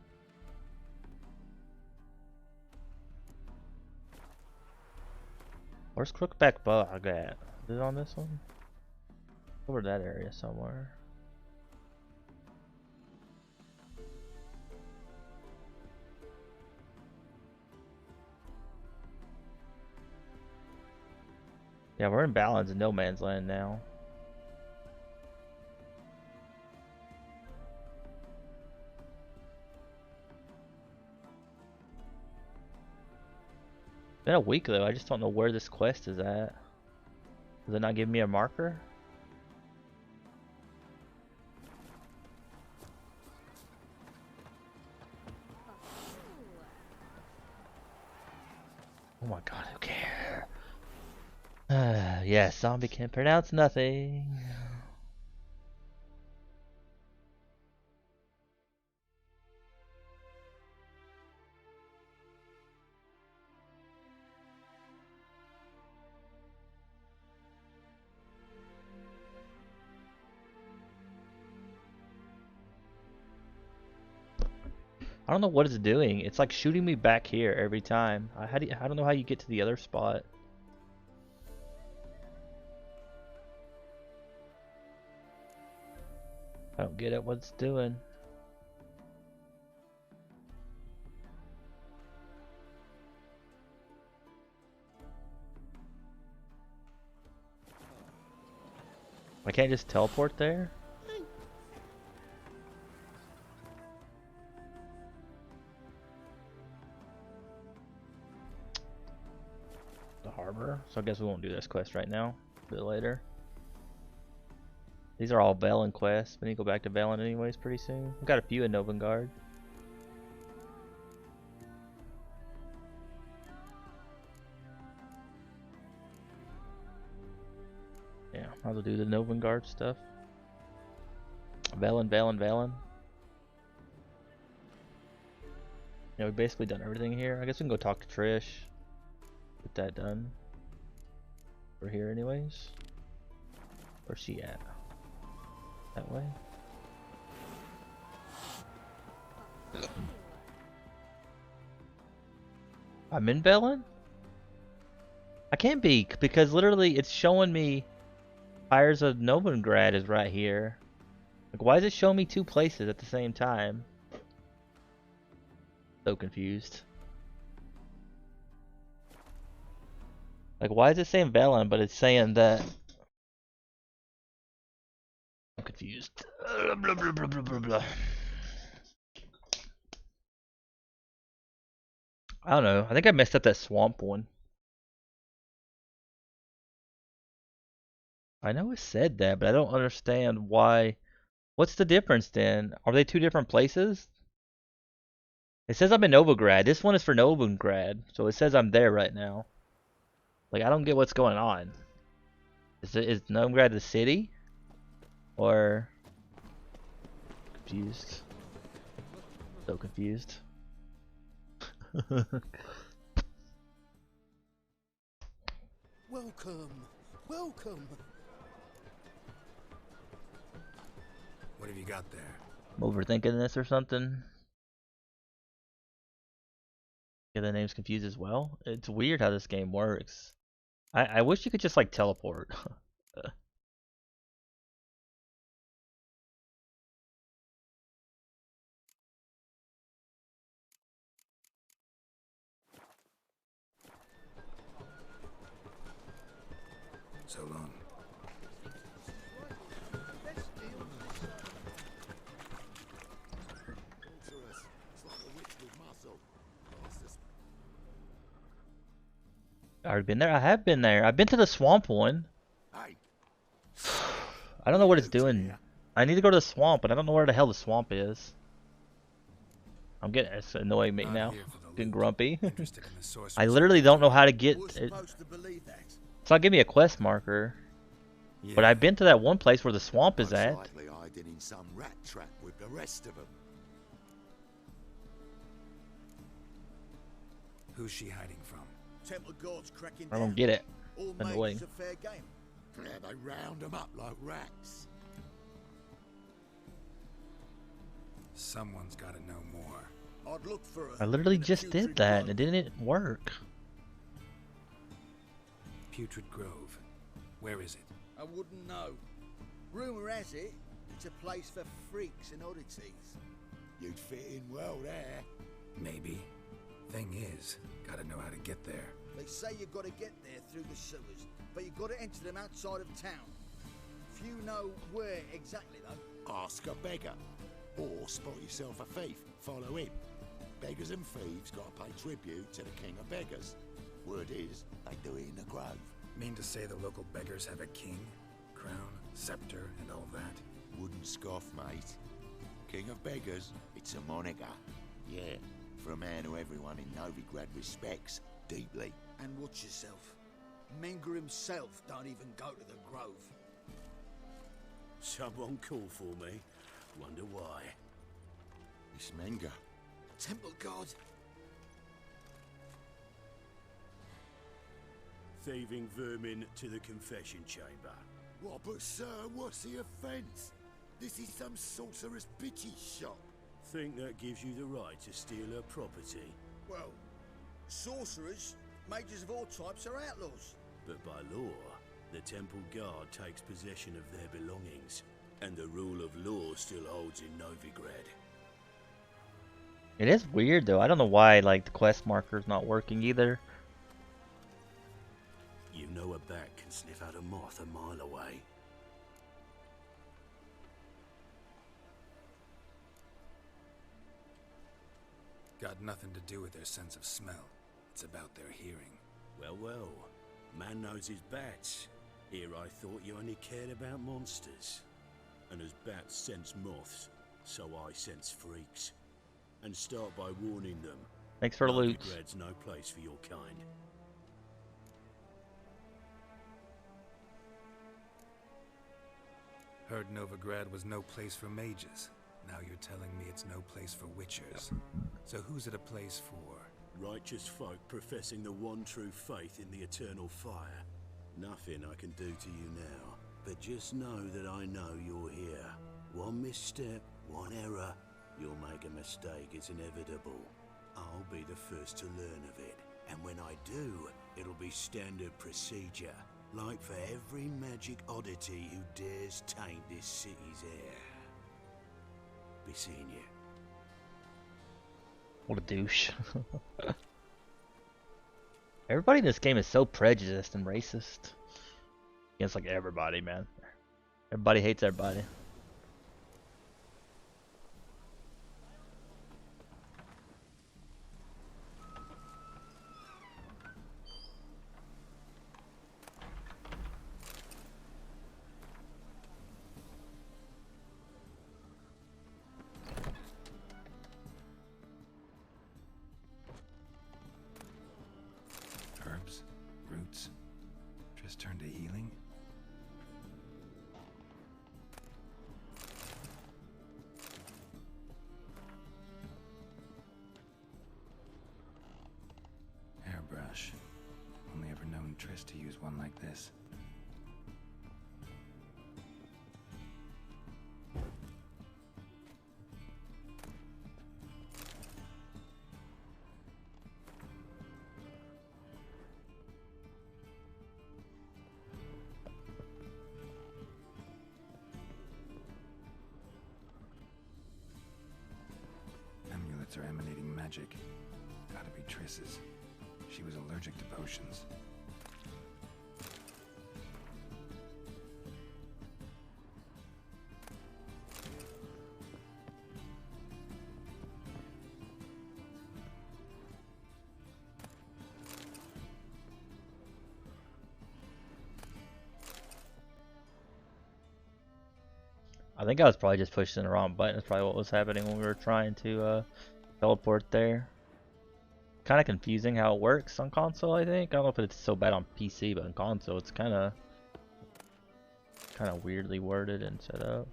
where's Crookback Bog at? Is it on this one? Over that area somewhere. Yeah, we're in balance in no man's land now. Been a week though. I just don't know where this quest is at. Does it not give me a marker? Oh my god, who cares? Yes, zombie can pronounce nothing. I don't know what it's doing. It's like shooting me back here every time. I don't know how you get to the other spot. I don't get it. What it's doing. I can't just teleport there? Harbor, so I guess we won't do this quest right now. A bit later. These are all Velen quests. We need to go back to Velen anyways pretty soon. We've got a few in Novengard. Yeah, might as well do the Novengard stuff. Velen. Yeah, we've basically done everything here. I guess we can go talk to Trish. Get that done. We're here anyways. Where's she at? That way? I'm in Velen? I can't be, because literally it's showing me Fires of Novigrad is right here. Like, why is it showing me two places at the same time? So confused. Like, why is it saying Velen, but it's saying that? I'm confused. Blah, blah, blah, blah, blah, blah. I don't know. I think I messed up that swamp one. I know it said that, but I don't understand why. What's the difference then? Are they two different places? It says I'm in Novigrad. This one is for Novigrad, so it says I'm there right now. Like, I don't get what's going on. Is Novigrad the city? Or... confused. So confused. Welcome. Welcome. What have you got there? I'm overthinking this or something. Yeah, the name's confused as well. It's weird how this game works. I wish you could just like teleport. So long. I've already been there. I have been there. I've been to the swamp one. I don't know what it's doing. I need to go to the swamp, but I don't know where the hell the swamp is. It's annoying me now. Getting grumpy. I literally don't know how to get it. It's not giving me a quest marker. But I've been to that one place where the swamp is at. Likely hiding in some rat trap with the rest of them. Who's she hiding from? Temple Guards cracking I don't down. get it. All Annoying. mages a fair game. Yeah, they round them up like rats. Someone's got to know more. I'd look for I literally just did that and it didn't work. Putrid Grove. Where is it? I wouldn't know. Rumour has it, it's a place for freaks and oddities. You'd fit in well there. Maybe. Thing is, gotta know how to get there. They say you've got to get there through the sewers, but you've got to enter them outside of town. Few know where exactly, though. Ask a beggar. Or spot yourself a thief. Follow him. Beggars and thieves got to pay tribute to the king of beggars. Word is, they do it in the grove. Mean to say the local beggars have a king, crown, scepter, and all that? Wouldn't scoff, mate. King of beggars, it's a moniker. Yeah, for a man who everyone in Novigrad respects deeply. And watch yourself. Menger himself don't even go to the grove. Someone call for me. Wonder why. It's Menger. Temple God. Thieving vermin to the confession chamber. What, but sir, what's the offence? This is some sorcerer's bitchy shop. Think that gives you the right to steal her property? Well, sorcerers, mages of all types are outlaws. But by law, the Temple Guard takes possession of their belongings, and the rule of law still holds in Novigrad. It is weird though. I don't know why like the quest marker's not working either. You know a bat can sniff out a moth a mile away. Got nothing to do with their sense of smell. It's about their hearing. Well, well. Man knows his bats. Here I thought you only cared about monsters. And as bats sense moths, so I sense freaks. And start by warning them. Thanks for loot. Novigrad's no place for your kind. Heard Novigrad was no place for mages. Now you're telling me it's no place for witchers. So who's it a place for? Righteous folk professing the one true faith in the eternal fire. Nothing I can do to you now, but just know that I know you're here. One misstep, one error, you'll make a mistake, it's inevitable. I'll be the first to learn of it, and when I do, it'll be standard procedure, like for every magic oddity who dares taint this city's air. Be seeing you. What a douche. Everybody in this game is so prejudiced and racist. Against like everybody, man. Everybody hates everybody. Herbs? Roots? Just turn to healing? Hairbrush. Only ever known Triss to use one like this. Amulets are emanating magic. Gotta be Triss's. She was allergic to potions. I think I was probably just pushing the wrong button. That's probably what was happening when we were trying to teleport there. Kind of confusing how it works on console, I think. I don't know if it's so bad on PC, but on console it's kind of weirdly worded and set up.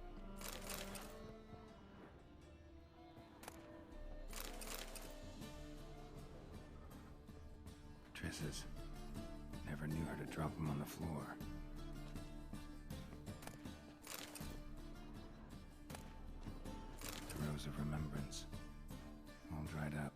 Triss's. Never knew her to drop them on the floor. The Rose of Remembrance. All dried up.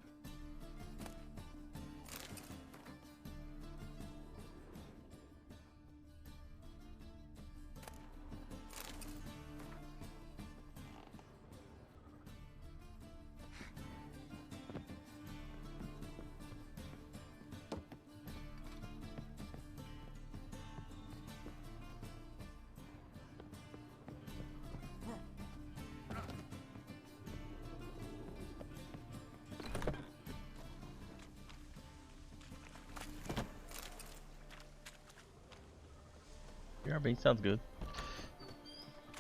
RB sounds good.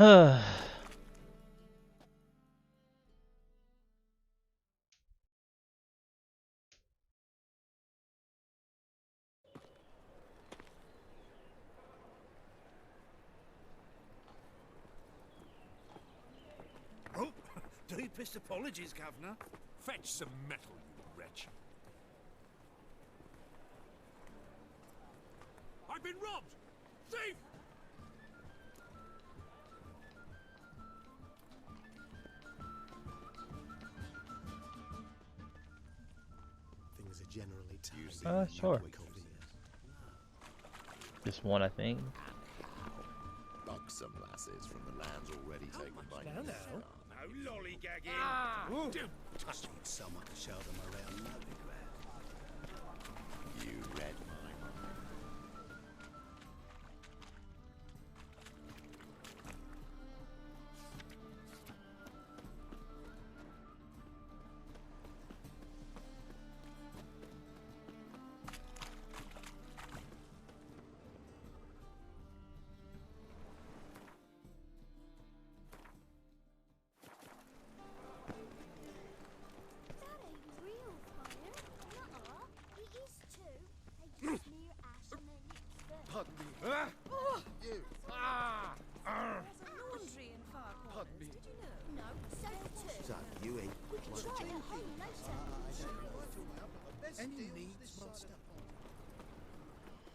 Oh, deepest apologies, Governor. Fetch some metal, you wretch. I've been robbed! Thief! Things are generally tight. Sure. Just one, I think. Buxom lasses from the lands already taken by Now, Nilfgaard. no lollygagging. Don't touch me. Someone to show them around Novigrad. You read my mind. That ain't real fire. Nuh-uh. It is too. They just smear ash on their lips first. Pardon me. Oh, You. there's a laundry in far Pardon corners. me. Did you know? No, so too. So, you eat. We can try it at home later. Any needs, Master?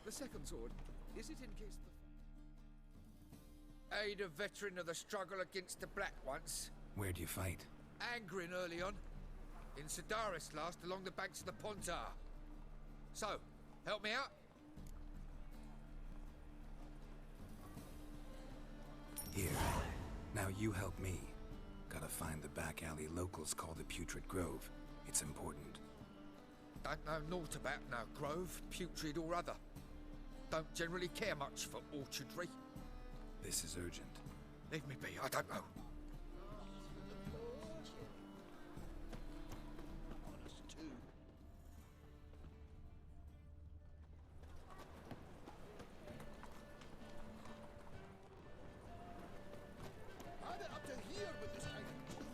The second sword, is it in case the... Aid a veteran of the struggle against the Black once. Where'd you fight? Angrin early on. In Sedaris last, along the banks of the Pontar. So, help me out? Here. Now you help me. Gotta find the back alley locals call the Putrid Grove. It's important. Don't know naught about no grove, putrid or other. Don't generally care much for orchardry. This is urgent. Leave me be, I don't know.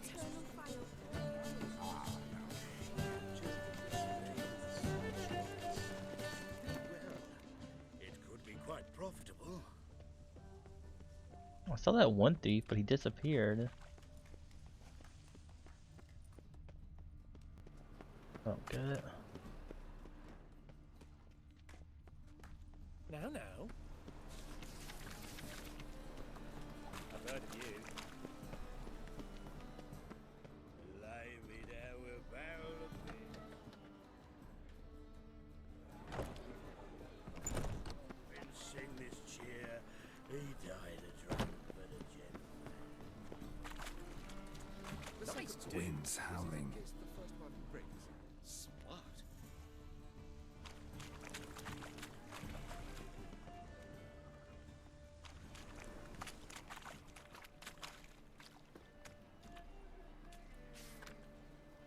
Eternal fire. It could be quite profitable. I saw that one thief, but he disappeared. Oh, good. Now. I've heard of you. Lay me down with a barrel of beer. Been sing this cheer, he died a drunk but a gentleman. The second sword, Winds howling. is it in case the first one rings? Smart.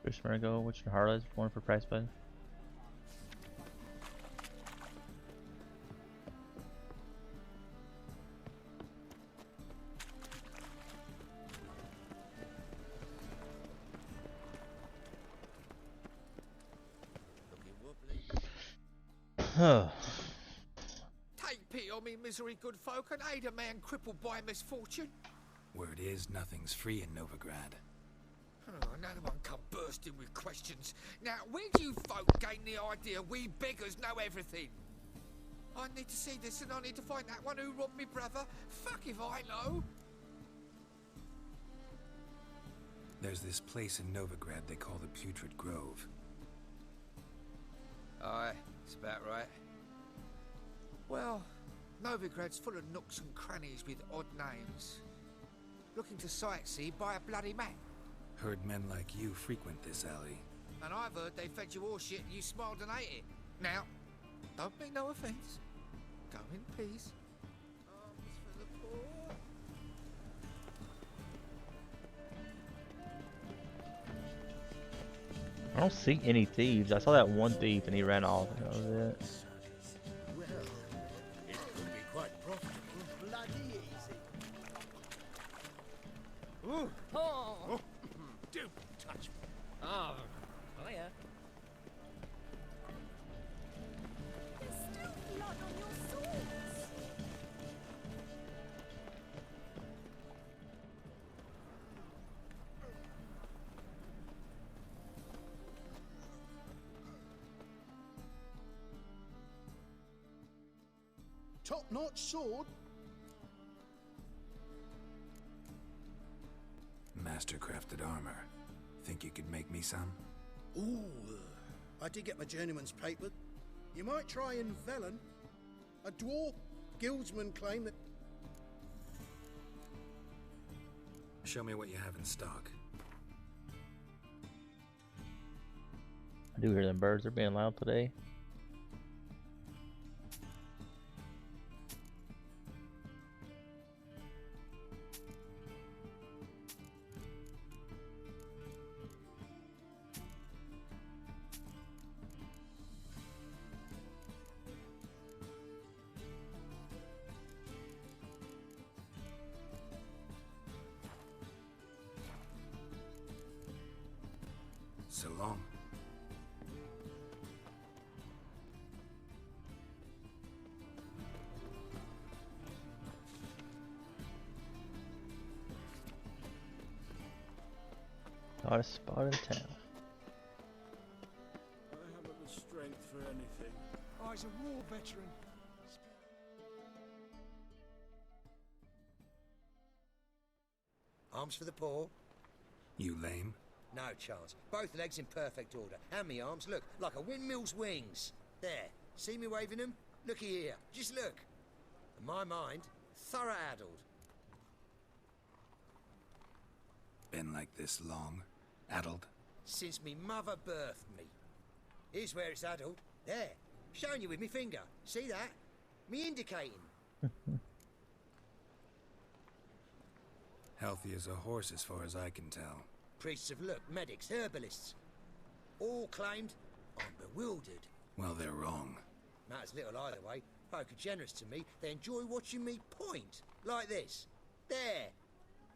Chris Mergo, which Harlow's one for price bud. Oh. Take pity on me, misery good folk, and aid a man crippled by misfortune. Word is nothing's free in Novigrad. Oh, another one come bursting with questions. Now, where do you folk gain the idea we beggars know everything? I need to see this and I need to find that one who robbed me brother. Fuck if I know. There's this place in Novigrad they call the Putrid Grove. Aye, it's about right. Well, Novigrad's full of nooks and crannies with odd names. Looking to sightsee, buy a bloody map. Heard men like you frequent this alley. And I've heard they fed you all shit and you smiled and ate it. Now, don't mean no offence. Go in peace. Arms for the poor. I don't see any thieves. I saw that one thief and he ran off. That was it. It could be quite profitable. Ooh. Oh. Don't touch me. Oh, hiya. There's still blood on your swords. Top-notch sword? Master-crafted armor. Think you could make me some? Ooh, I did get my journeyman's paper. You might try in Velen. A dwarf guildsman claim that... Show me what you have in stock. I do hear them birds are being loud today. So long. Hottest spot in town. I haven't the strength for anything. Oh, he's a war veteran. Arms for the poor? You lame? No chance. Both legs in perfect order. And me arms, look, like a windmill's wings. There. See me waving them? Looky here. Just look. And my mind, thorough addled. Been like this long? Addled? Since me mother birthed me. Here's where it's addled. There. Showing you with me finger. See that? Me indicating. Healthy as a horse as far as I can tell. Priests of look, medics, herbalists. All claimed I'm bewildered. Well, they're wrong. Matters little either way. Folk are generous to me. They enjoy watching me point. Like this. There.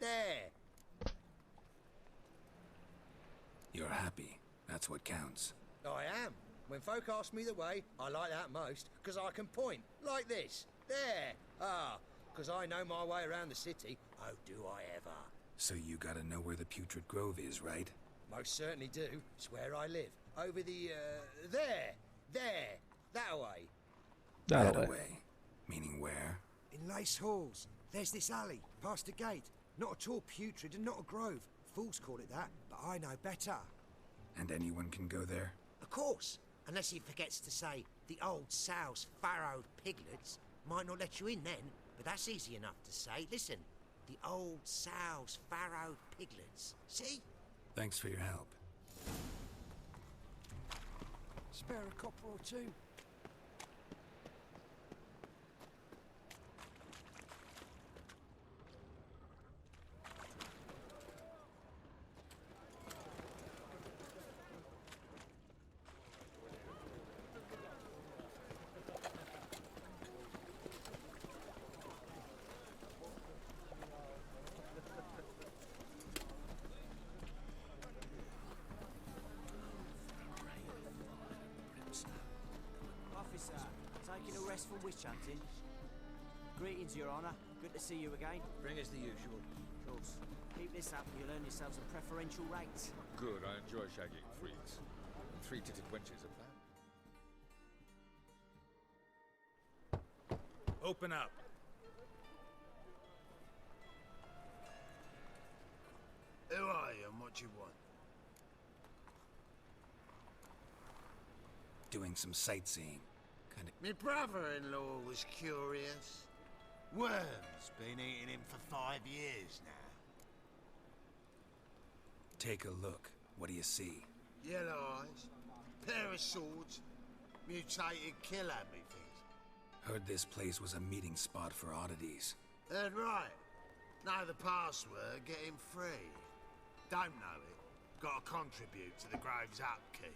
There. You're happy. That's what counts. I am. When folk ask me the way, I like that most, because I can point. Like this. There. Ah, because I know my way around the city. Oh, do I ever. So you gotta know where the Putrid Grove is, right? Most certainly do. It's where I live. Over the, there. There. That way. That way. Meaning where? In Lace Halls. There's this alley, past the gate. Not at all putrid and not a grove. Fools call it that, but I know better. And anyone can go there? Of course. Unless he forgets to say the old sow's farrowed piglets might not let you in then, but that's easy enough to say. Listen, the old sow's farrowed piglets. See? Thanks for your help. Spare a copper or two. Taking a rest from witch hunting. Greetings, Your Honour. Good to see you again. Bring us the usual. Of course. Keep this up, you'll earn yourselves a preferential rate. Good, I enjoy shagging freaks. And three-titted wenches at that. Open up. Who are you and what you want? Doing some sightseeing. My brother-in-law was curious. Worms been eating him for 5 years now. Take a look. What do you see? Yellow eyes, pair of swords, mutated kill things. Heard this place was a meeting spot for oddities. Heard right. Know the password, get him free. Don't know it. Gotta contribute to the Grove's upkeep.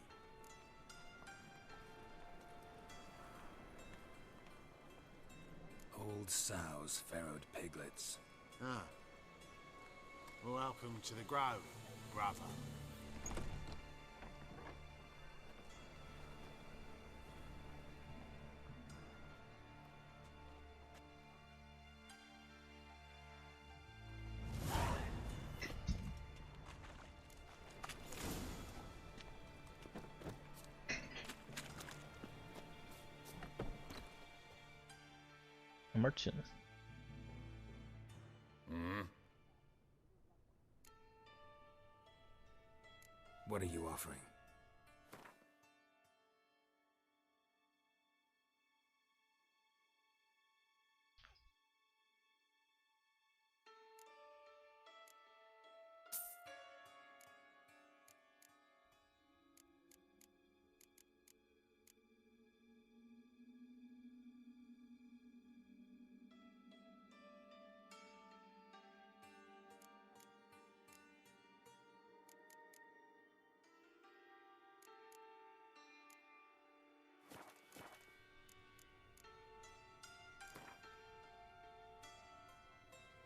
Old sows, farrowed piglets. Ah. Welcome to the Grove, brother. Merchant. What are you offering?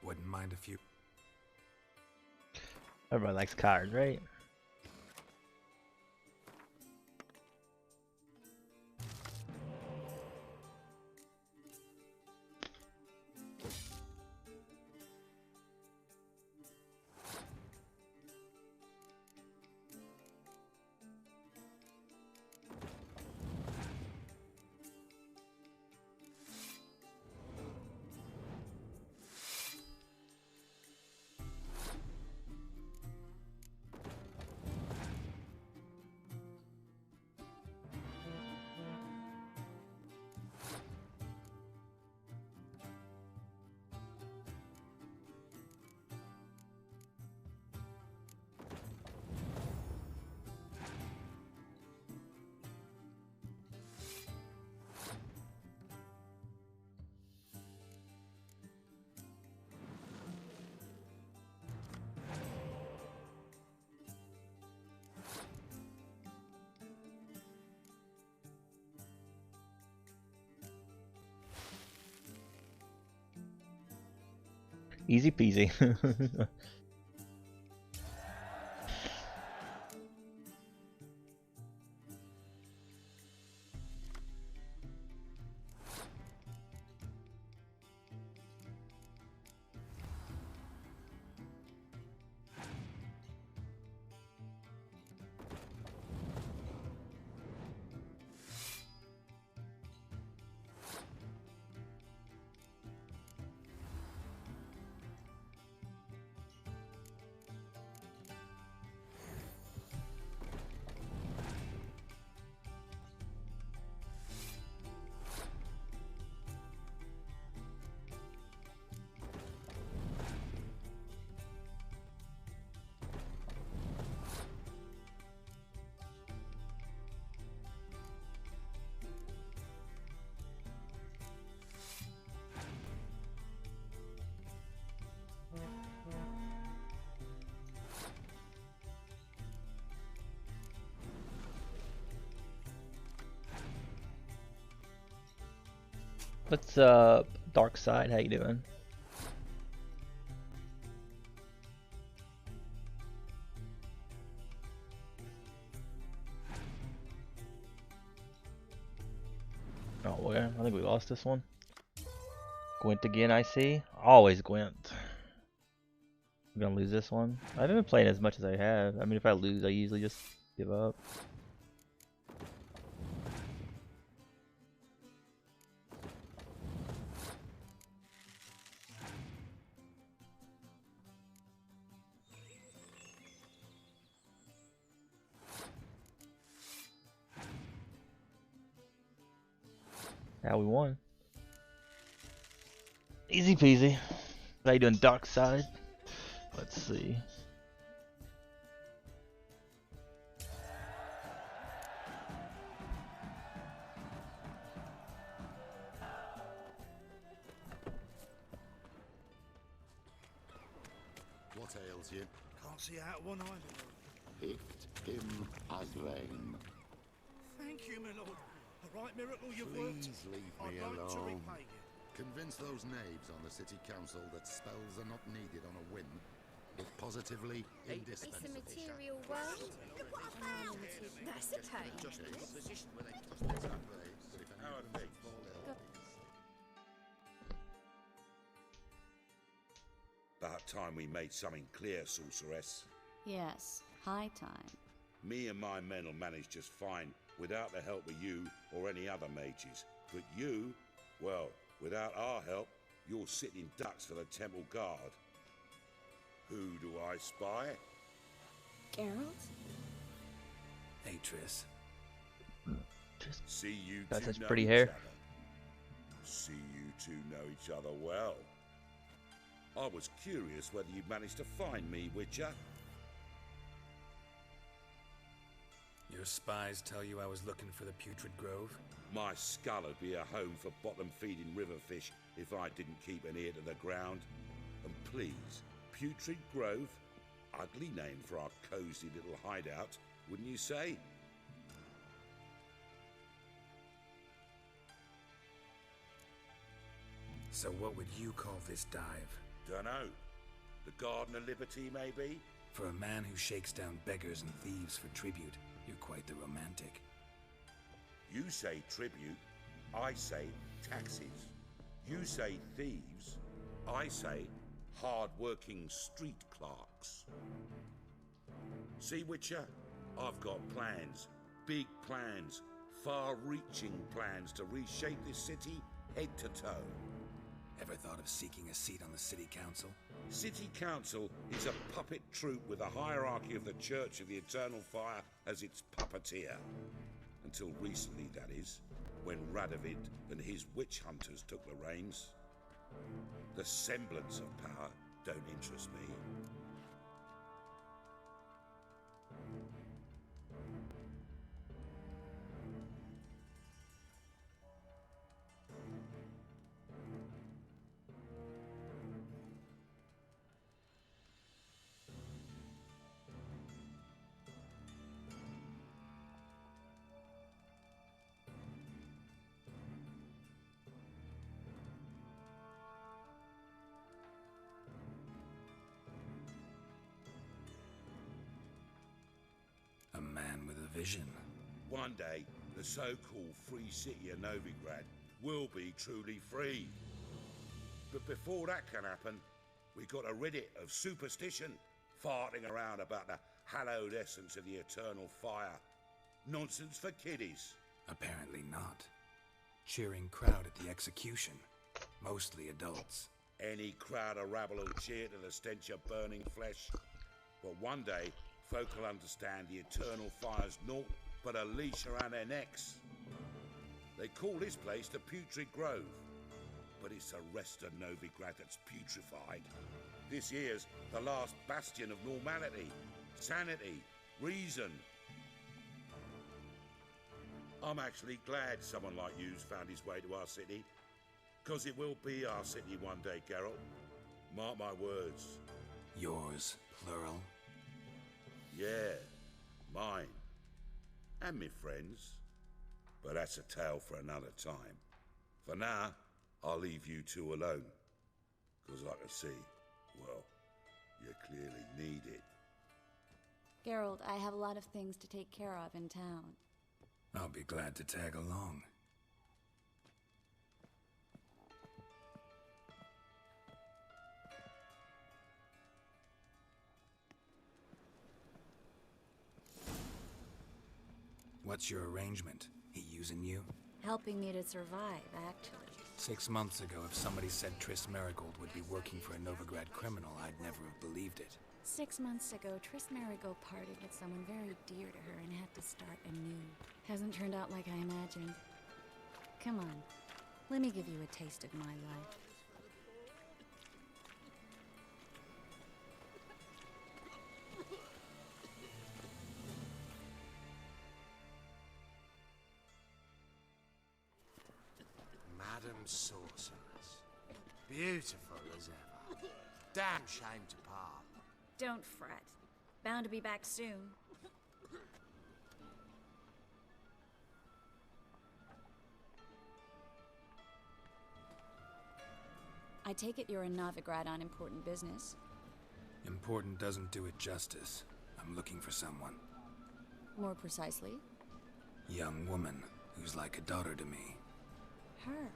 Wouldn't mind a few. Everybody likes cards, right? Easy peasy. What's up, Dark Side? How you doing? Oh, where? I think we lost this one. Gwent again, I see. Always Gwent. I'm gonna lose this one. I haven't been playing as much as I have. I mean, if I lose, I usually just give up. Now we won. Easy peasy. How you doing, Dark Side? Let's see. What ails you? Can't see out one eye, my lord. Hicht him Azrain. Thank you, my lord. A right miracle you've Please worked. leave I'd me like to alone. repay you. Convince those knaves on the city council that spells are not needed on a whim, was positively It's a indispensable. material world. Look what I found. That's a page. How are things? About time we made something clear, sorceress. Yes, high time. Me and my men will manage just fine without the help of you or any other mages. But you, well, without our help, you're sitting ducks for the temple guard. Who do I spy? Geralt? Hey, Triss. See you That's two his know pretty each hair. other. See you two know each other well. I was curious whether you'd managed to find me, Witcher. Your spies tell you I was looking for the Putrid Grove? My skull would be a home for bottom-feeding river fish if I didn't keep an ear to the ground. And please, Putrid Grove? Ugly name for our cozy little hideout, wouldn't you say? So what would you call this dive? Dunno. The Garden of Liberty, maybe? For a man who shakes down beggars and thieves for tribute, you're quite the romantic. You say tribute, I say taxes. You say thieves, I say hard-working street clerks. See, Witcher? I've got plans. Big plans. Far-reaching plans to reshape this city head to toe. Ever thought of seeking a seat on the city council? City Council is a puppet troupe with a hierarchy of the Church of the Eternal Fire as its puppeteer. Until recently, that is, when Radovid and his witch hunters took the reins. The semblance of power don't interest me. A man with a vision. One day, the so-called free city of Novigrad will be truly free. But before that can happen, we got to rid it of superstition, farting around about the hallowed essence of the eternal fire. Nonsense for kiddies. Apparently not. Cheering crowd at the execution. Mostly adults. Any crowd of rabble will cheer to the stench of burning flesh. But one day, folk will understand the eternal fire's naught but a leash around their necks. They call this place the Putrid Grove, but it's the rest of Novigrad that's putrefied. This here's the last bastion of normality, sanity, reason. I'm actually glad someone like you's found his way to our city, because it will be our city one day, Geralt. Mark my words. Yours, plural. Yeah, mine. And me friends. But that's a tale for another time. For now, I'll leave you two alone. Because I can see, well, you clearly need it. Geralt, I have a lot of things to take care of in town. I'll be glad to tag along. What's your arrangement? He using you? Helping me to survive, actually. 6 months ago, if somebody said Triss Merigold would be working for a Novigrad criminal, I'd never have believed it. 6 months ago, Triss Merigold parted with someone very dear to her and had to start anew. Hasn't turned out like I imagined. Come on, let me give you a taste of my life. Madam Sorceress. Beautiful as ever. Damn shame to part. Don't fret. Bound to be back soon. I take it you're in Novigrad on important business. Important doesn't do it justice. I'm looking for someone. More precisely? Young woman who's like a daughter to me. Her.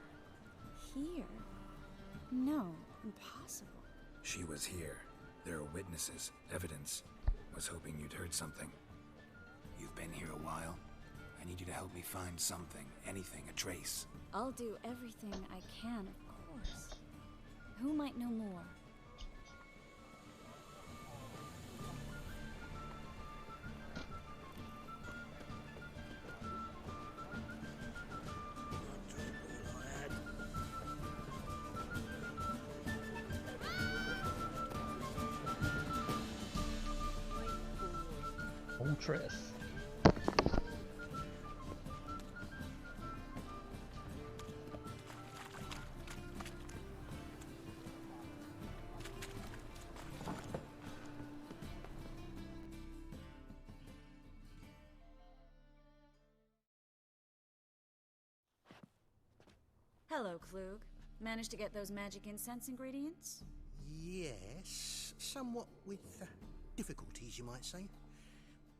Here? No, impossible. She was here. There are witnesses, evidence. Was hoping you'd heard something. You've been here a while. I need you to help me find something, anything, a trace. I'll do everything I can, of course. Who might know more? Old Triss. Hello, Klug. Managed to get those magic incense ingredients? Yes, somewhat with difficulties, you might say.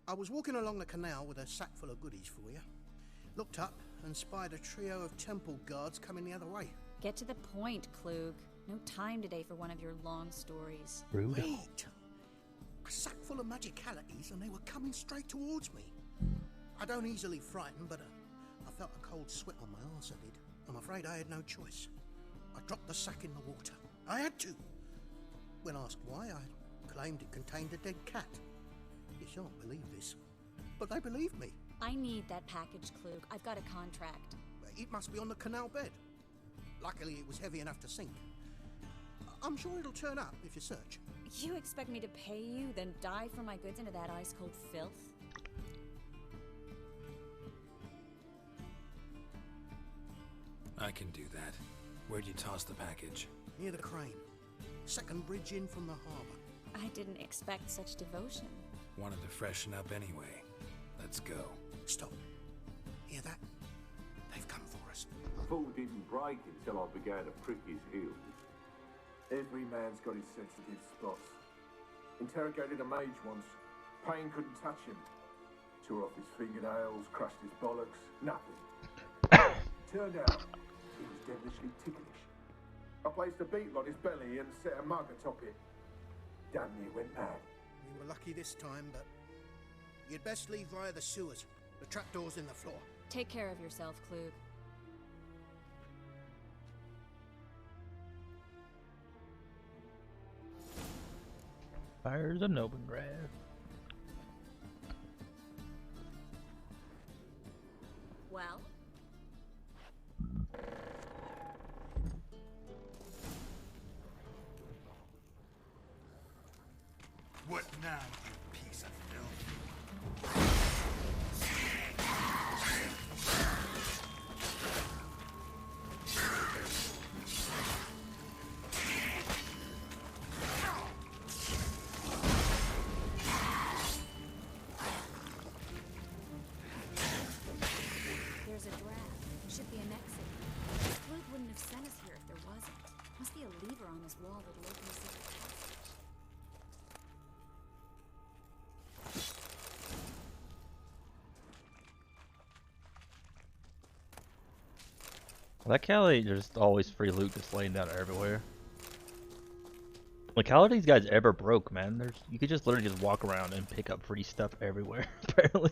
I was walking along the canal with a sack full of goodies for you. Looked up and spied a trio of temple guards coming the other way. Get to the point, Klug. No time today for one of your long stories. Rude. Wait! A sack full of magicalities and they were coming straight towards me. I don't easily frighten, but I felt a cold sweat on my arse, I did. I'm afraid I had no choice. I dropped the sack in the water. I had to. When asked why, I claimed it contained a dead cat. You shan't believe this, but they believed me. I need that package, Klug. I've got a contract. It must be on the canal bed. Luckily, it was heavy enough to sink. I'm sure it'll turn up if you search. You expect me to pay you, then dive for my goods into that ice-cold filth? I can do that. Where'd you toss the package? Near the crane. Second bridge in from the harbour. I didn't expect such devotion. Wanted to freshen up anyway. Let's go. Stop. Hear that? They've come for us. Fall didn't break until I began to prick his heels. Every man's got his sensitive spots. Interrogated a mage once. Pain couldn't touch him. Tore off his fingernails, crushed his bollocks. Nothing. Turned out he was devilishly ticklish. I placed a beetle on his belly and set a mug atop it. Damn near went mad. We were lucky this time, but you'd best leave via the sewers. The trapdoor's in the floor. Take care of yourself, Klug. Fires of Novigrad. Well? What now, you piece of filth? There's a draft. Should be an exit. Klug wouldn't have sent us here if there wasn't. Must be a lever on this wall that'll open us up. I like how they just always free loot just laying down everywhere. Like, how are these guys ever broke, man? You could just literally just walk around and pick up free stuff everywhere, apparently.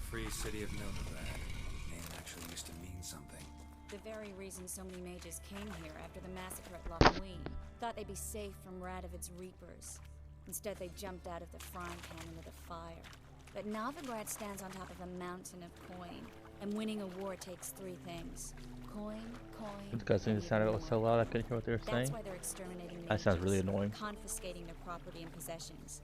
Free city of Novigrad. Name actually used to mean something. The very reason so many mages came here after the massacre at Lochween. Thought they'd be safe from Radovid's reapers. Instead, they jumped out of the frying pan into the fire. But Novigrad stands on top of a mountain of coin, and winning a war takes three things. Coin, This guy seems to sound so loud I couldn't hear what they were saying. That's why they're exterminating That sounds really mages, annoying. confiscating their property and possessions.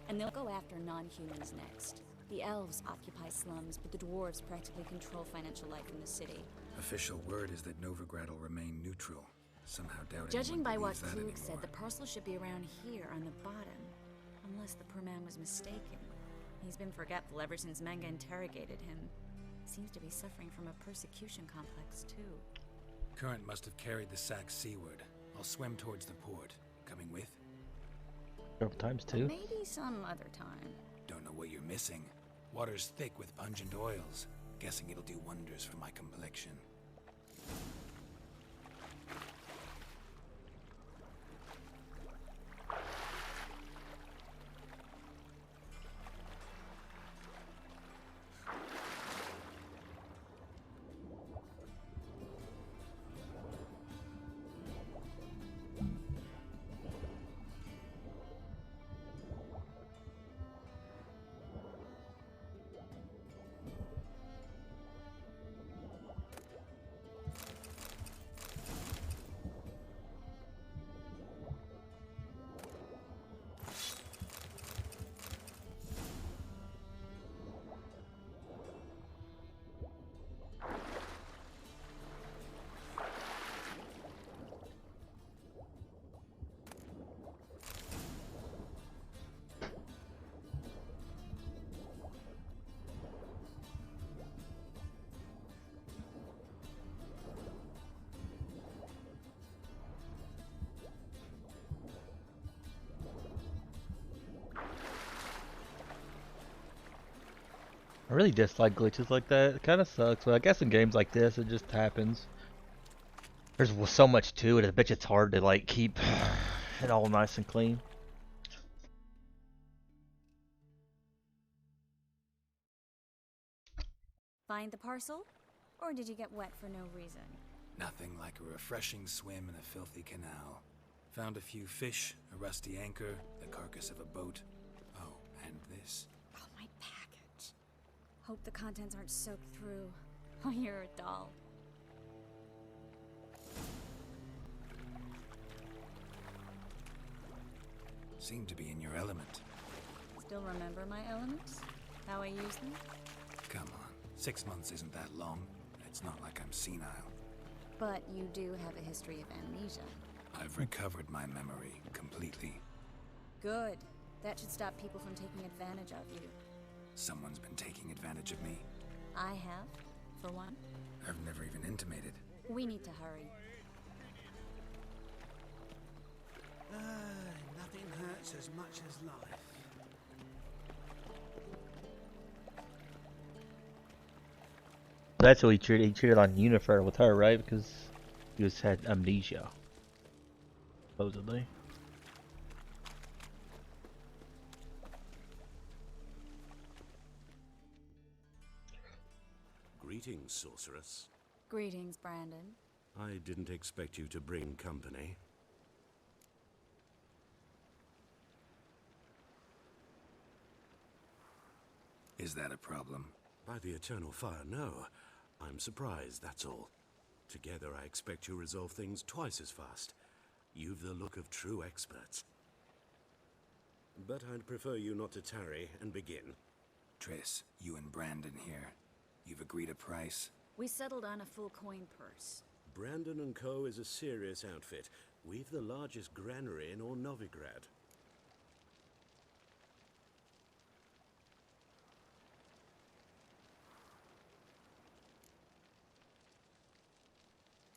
And they'll go after non-humans next. The elves occupy slums, but the dwarves practically control financial life in the city. Official word is that Novigrad will remain neutral. Somehow doubt Judging anyone by what believes that Klug said, anymore. the parcel should be around here on the bottom. Unless the poor man was mistaken. He's been forgetful ever since Manga interrogated him. Seems to be suffering from a persecution complex, too. Current must have carried the sack seaward. I'll swim towards the port. Coming with? Several times, too. Maybe some other time. Don't know what you're missing. Water's thick with pungent oils. Guessing it'll do wonders for my complexion. I really dislike glitches like that. It kind of sucks, but I guess in games like this, it just happens. There's so much to it. I bet you it's hard to like keep it all nice and clean. Find the parcel? Or did you get wet for no reason? Nothing like a refreshing swim in a filthy canal. Found a few fish, a rusty anchor, the carcass of a boat. Oh, and this. Oh, my package. Hope the contents aren't soaked through. Oh, you're a doll. Seem to be in your element. Still remember my elements? How I use them? Come on, 6 months isn't that long. It's not like I'm senile. But you do have a history of amnesia. I've recovered my memory completely. Good. That should stop people from taking advantage of you. Someone's been taking advantage of me. I have, for one. I've never even intimated. We need to hurry. Nothing hurts as much as life. That's what he treated on Unifer with her, right? Because he had amnesia. Supposedly. Greetings, sorceress. Greetings, Brandon. I didn't expect you to bring company. Is that a problem? By the eternal fire, no. I'm surprised, that's all. Together, I expect you resolve things twice as fast. You've the look of true experts. But I'd prefer you not to tarry and begin. Triss, you and Brandon here. You've agreed a price? We settled on a full coin purse. Brandon & Co. is a serious outfit. We've the largest granary in all Novigrad.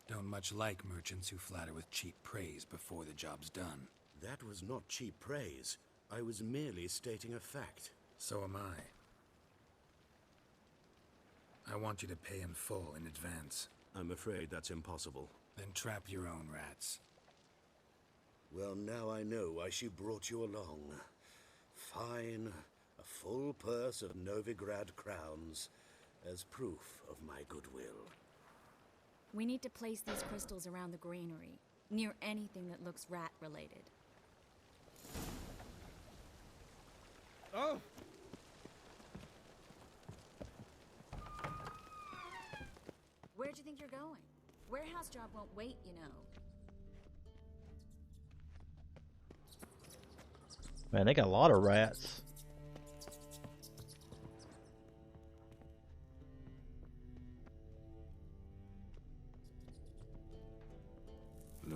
Don't much like merchants who flatter with cheap praise before the job's done. That was not cheap praise. I was merely stating a fact. So am I. I want you to pay in full in advance. I'm afraid that's impossible. Then trap your own rats. Well, now I know why she brought you along. Fine. A full purse of Novigrad crowns as proof of my goodwill. We need to place these crystals around the granary, near anything that looks rat-related. Oh! Where'd you think you're going? Warehouse job won't wait, you know. Man, they got a lot of rats.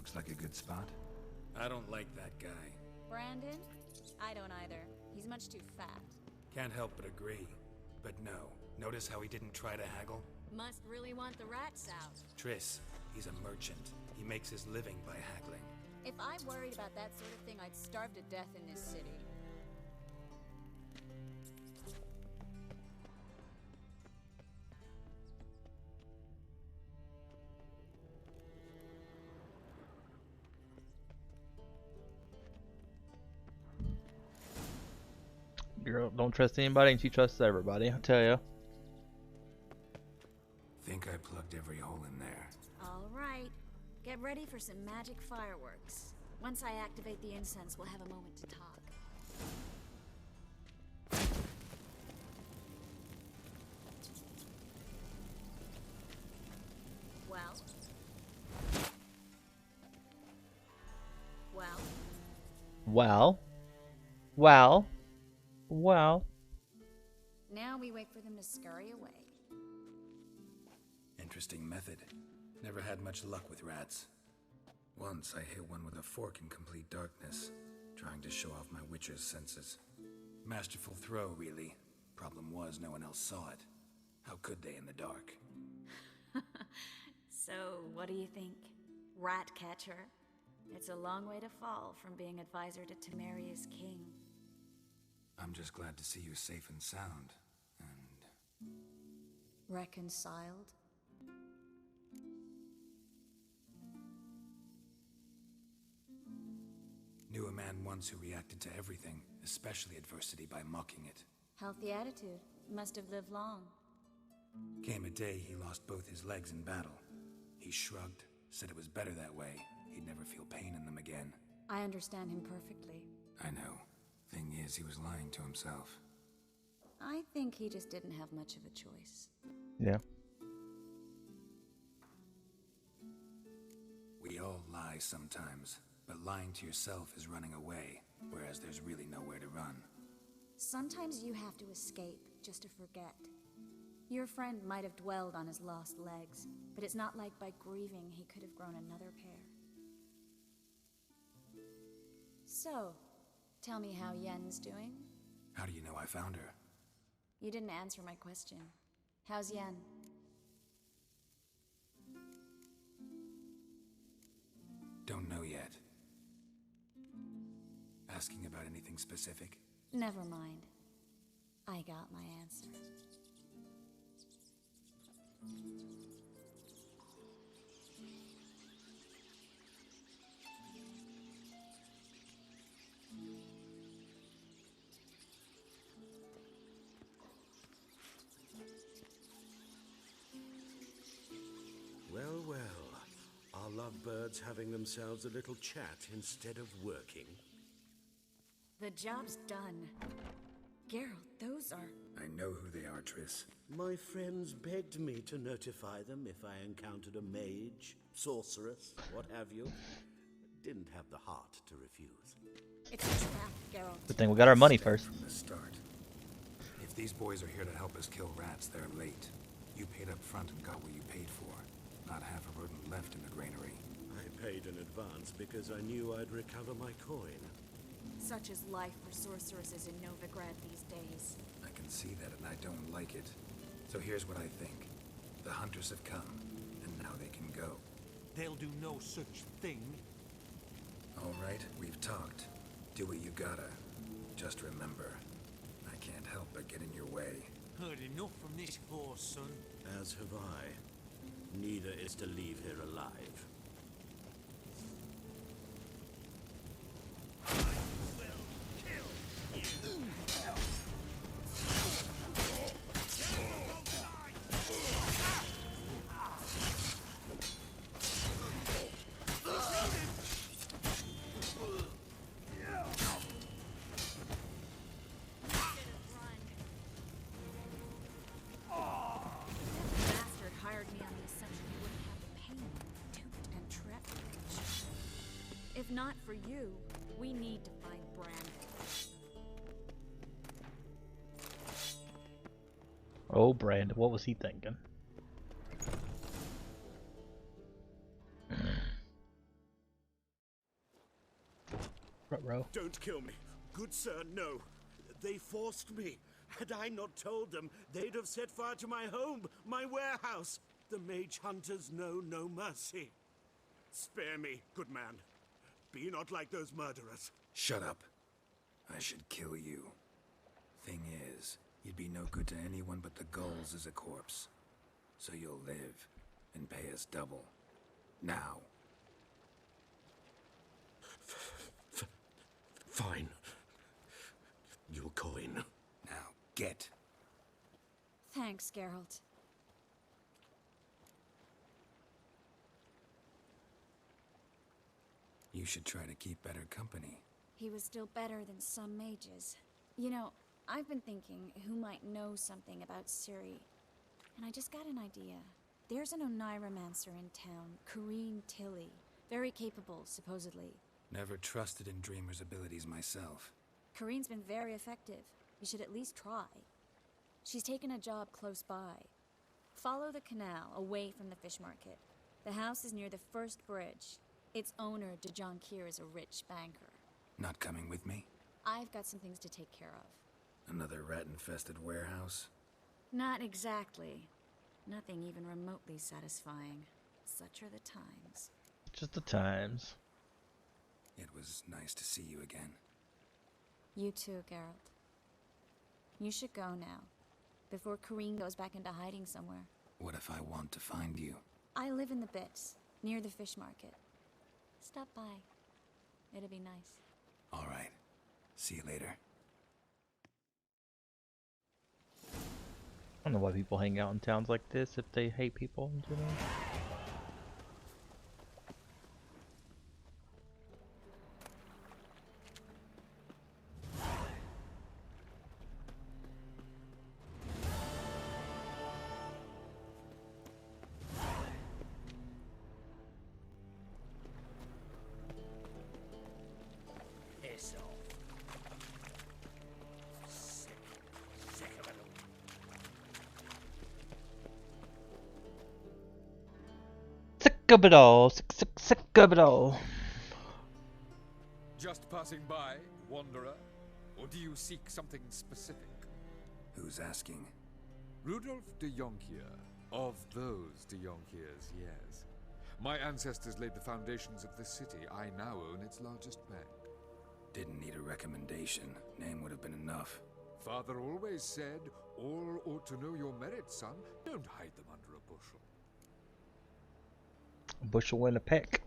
looks like a good spot. I don't like that guy. Brandon? I don't either. He's much too fat. Can't help but agree. But no, notice how he didn't try to haggle? Must really want the rats out. Triss, he's a merchant. He makes his living by haggling. If I worried about that sort of thing, I'd starve to death in this city. Girl, don't trust anybody, and she trusts everybody. I tell you. Think I plugged every hole in there. All right, get ready for some magic fireworks. Once I activate the incense, we'll have a moment to talk. Well? Well? Well. Well. Well. Now we wait for them to scurry away. Interesting method. Never had much luck with rats. Once I hit one with a fork in complete darkness, trying to show off my witcher's senses. Masterful throw, really. Problem was, no one else saw it. How could they in the dark? So, what do you think? Rat catcher? It's a long way to fall from being advisor to Temeria's king. I'm just glad to see you safe and sound, and... Reconciled? Knew a man once who reacted to everything, especially adversity, by mocking it. Healthy attitude. Must have lived long. Came a day he lost both his legs in battle. He shrugged, said it was better that way. He'd never feel pain in them again. I understand him perfectly. I know. Thing is, he was lying to himself. I think he just didn't have much of a choice. Yeah. We all lie sometimes, but lying to yourself is running away, whereas there's really nowhere to run. Sometimes you have to escape just to forget. Your friend might have dwelled on his lost legs, but it's not like by grieving he could have grown another pair. So, tell me how Yen's doing? How do you know I found her? You didn't answer my question. How's Yen? Don't know yet. Asking about anything specific? Never mind. I got my answer. Well, well. Are lovebirds having themselves a little chat instead of working? The job's done. Geralt, those are... I know who they are, Triss. My friends begged me to notify them if I encountered a mage, sorceress, what have you. Didn't have the heart to refuse. It's a trap, Geralt. Good thing we got our money first. From the start. If these boys are here to help us kill rats, they're late. You paid up front and got what you paid for. Not half a rodent left in the granary. I paid in advance because I knew I'd recover my coin. Such is life for sorceresses in Novigrad these days. I can see that, and I don't like it. So here's what I think. The hunters have come, and now they can go. They'll do no such thing. All right, we've talked. Do what you gotta. Just remember, I can't help but get in your way. Heard enough from this horse, son. As have I. Neither is to leave here alive. If not for you, we need to find Brandon. Oh, Brandon, what was he thinking? Front row. Don't kill me. Good sir, no. They forced me. Had I not told them, they'd have set fire to my home, my warehouse. The mage hunters know no mercy. Spare me, good man. Be not like those murderers. Shut up. I should kill you. Thing is, you'd be no good to anyone but the gulls as a corpse. So you'll live and pay us double. Now. Fine. Your coin. Now, get. Thanks, Geralt. You should try to keep better company. He was still better than some mages. You know, I've been thinking who might know something about Ciri. And I just got an idea. There's an Oneiromancer in town, Corrine Tilly. Very capable, supposedly. Never trusted in Dreamer's abilities myself. Corrine's been very effective. You should at least try. She's taken a job close by. Follow the canal, away from the fish market. The house is near the first bridge. Its owner, Dejon Kier, is a rich banker. Not coming with me? I've got some things to take care of. Another rat-infested warehouse? Not exactly. Nothing even remotely satisfying. Such are the times. Just the times. It was nice to see you again. You too, Geralt. You should go now, before Corrine goes back into hiding somewhere. What if I want to find you? I live in the Bits, near the fish market. Stop by. It'll be nice. All right. See you later. I don't know why people hang out in towns like this if they hate people in general. Piss off. Sick of it all. Sick of it all. Sick of it all. Just passing by, wanderer? Or do you seek something specific? Who's asking? Rudolf de Jonkier. Of those de Jonkiers, yes. My ancestors laid the foundations of this city. I now own its largest bank. Didn't need a recommendation. Name would have been enough. Father always said, all ought to know your merits, son. Don't hide them under a bushel. A bushel and a peck.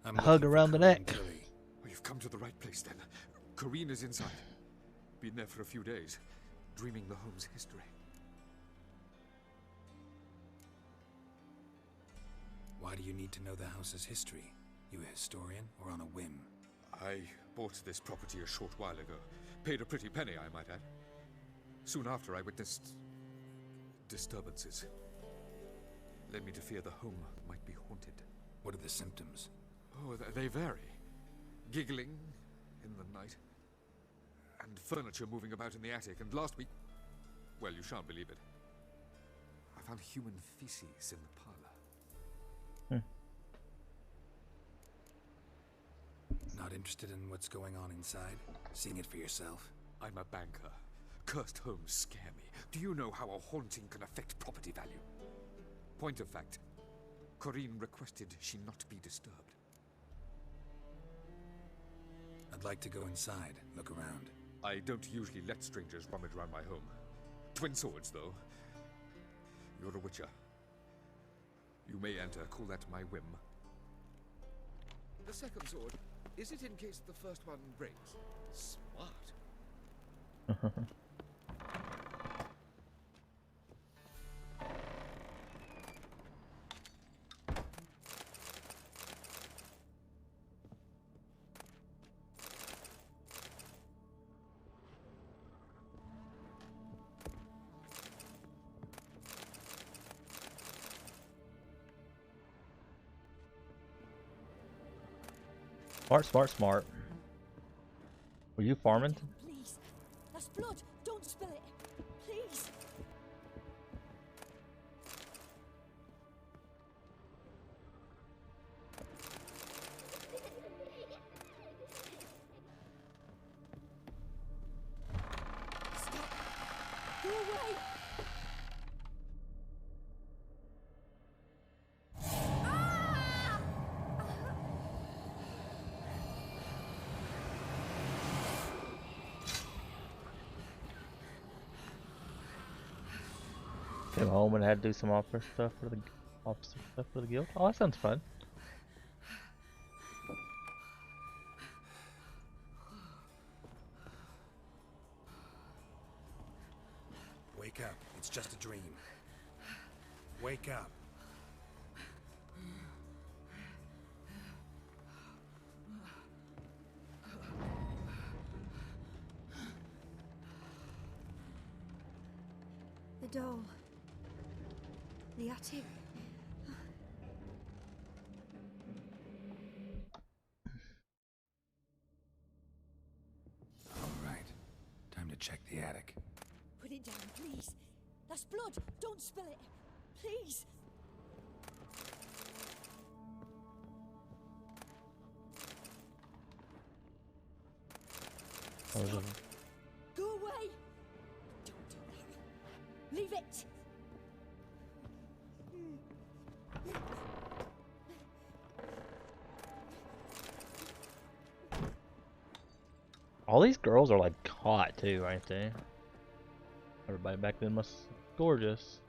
I'm a hug around the neck. Oh, you've come to the right place then. Corrine is inside. Been there for a few days, dreaming the home's history. Why do you need to know the house's history? You a historian or on a whim? I bought this property a short while ago. Paid a pretty penny, I might add. Soon after, I witnessed disturbances. Led me to fear the home might be haunted. What are the symptoms? Oh, they vary. Giggling in the night. And furniture moving about in the attic. And last week, well, you shan't believe it, I found human feces in the parlor. Not interested in what's going on inside? Seeing it for yourself? I'm a banker. Cursed homes scare me. Do you know how a haunting can affect property value? Point of fact, Corrine requested she not be disturbed. I'd like to go inside, look around. I don't usually let strangers rummage around my home. Twin swords, though. You're a witcher. You may enter, call that my whim. The second sword, is it in case the first one breaks? Smart. Smart. Were you farming? Please. That's blood. Don't spill it. Please. Came home and had to do some officer stuff for the guild. Oh, that sounds fun. Wake up. It's just a dream. Wake up. The doll. The attic. All right. Time to check the attic. Put it down, please. That's blood. Don't spill it. Please. Stop. Go away. Don't do that. Leave it. All these girls are like hot too, aren't they? Everybody back then was gorgeous.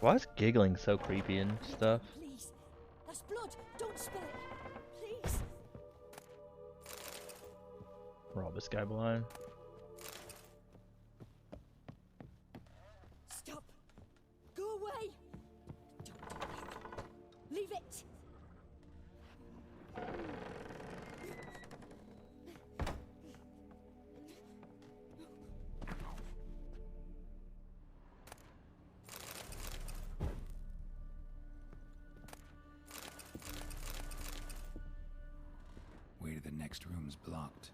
Why is giggling so creepy and stuff? Please. That's blood. Don't spill it. Please. Rob this guy blind. Stop. Go away. Don't do that. Leave it. Way to the next room's blocked.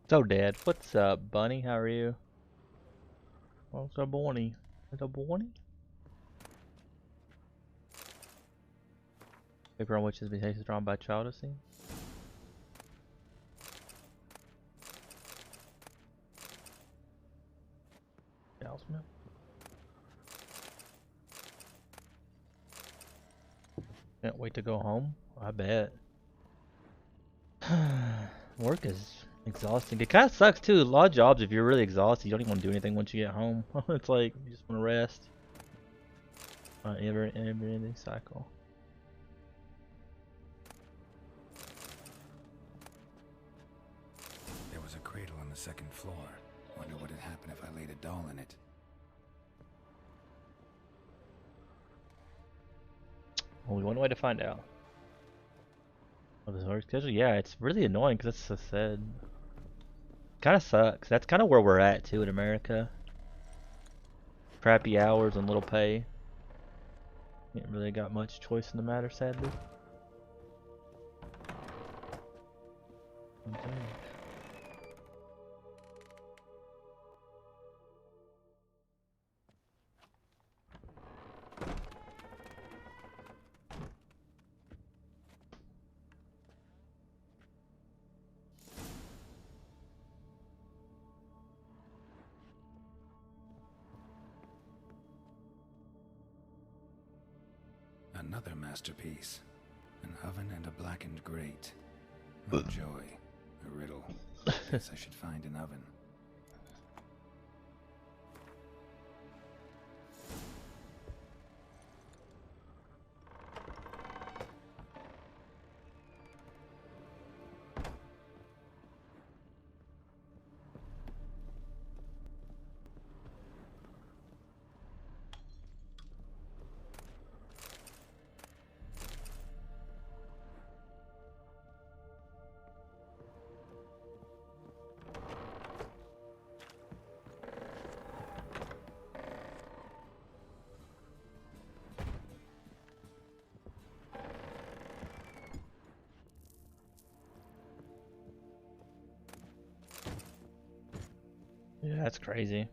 So Dad, what's up, Bunny? How are you? What's up, Bonnie? What's up, Bonnie? Paper on which has been drawn by child scene. Smith. Can't wait to go home. I bet. Work is exhausting. It kind of sucks too. A lot of jobs, if you're really exhausted, you don't even want to do anything once you get home. It's like you just want to rest. Every ending cycle. There was a cradle on the second floor. Wonder what would happen if I laid a doll in it. Only one way to find out. Of his work schedule? Yeah, it's really annoying because it's so sad. Kind of sucks. That's kind of where we're at too in America. Crappy hours and little pay. Ain't really got much choice in the matter, sadly. Okay. Another masterpiece. An oven and a blackened grate. Oh joy. A riddle. Guess I should find an oven. Yeah, that's crazy.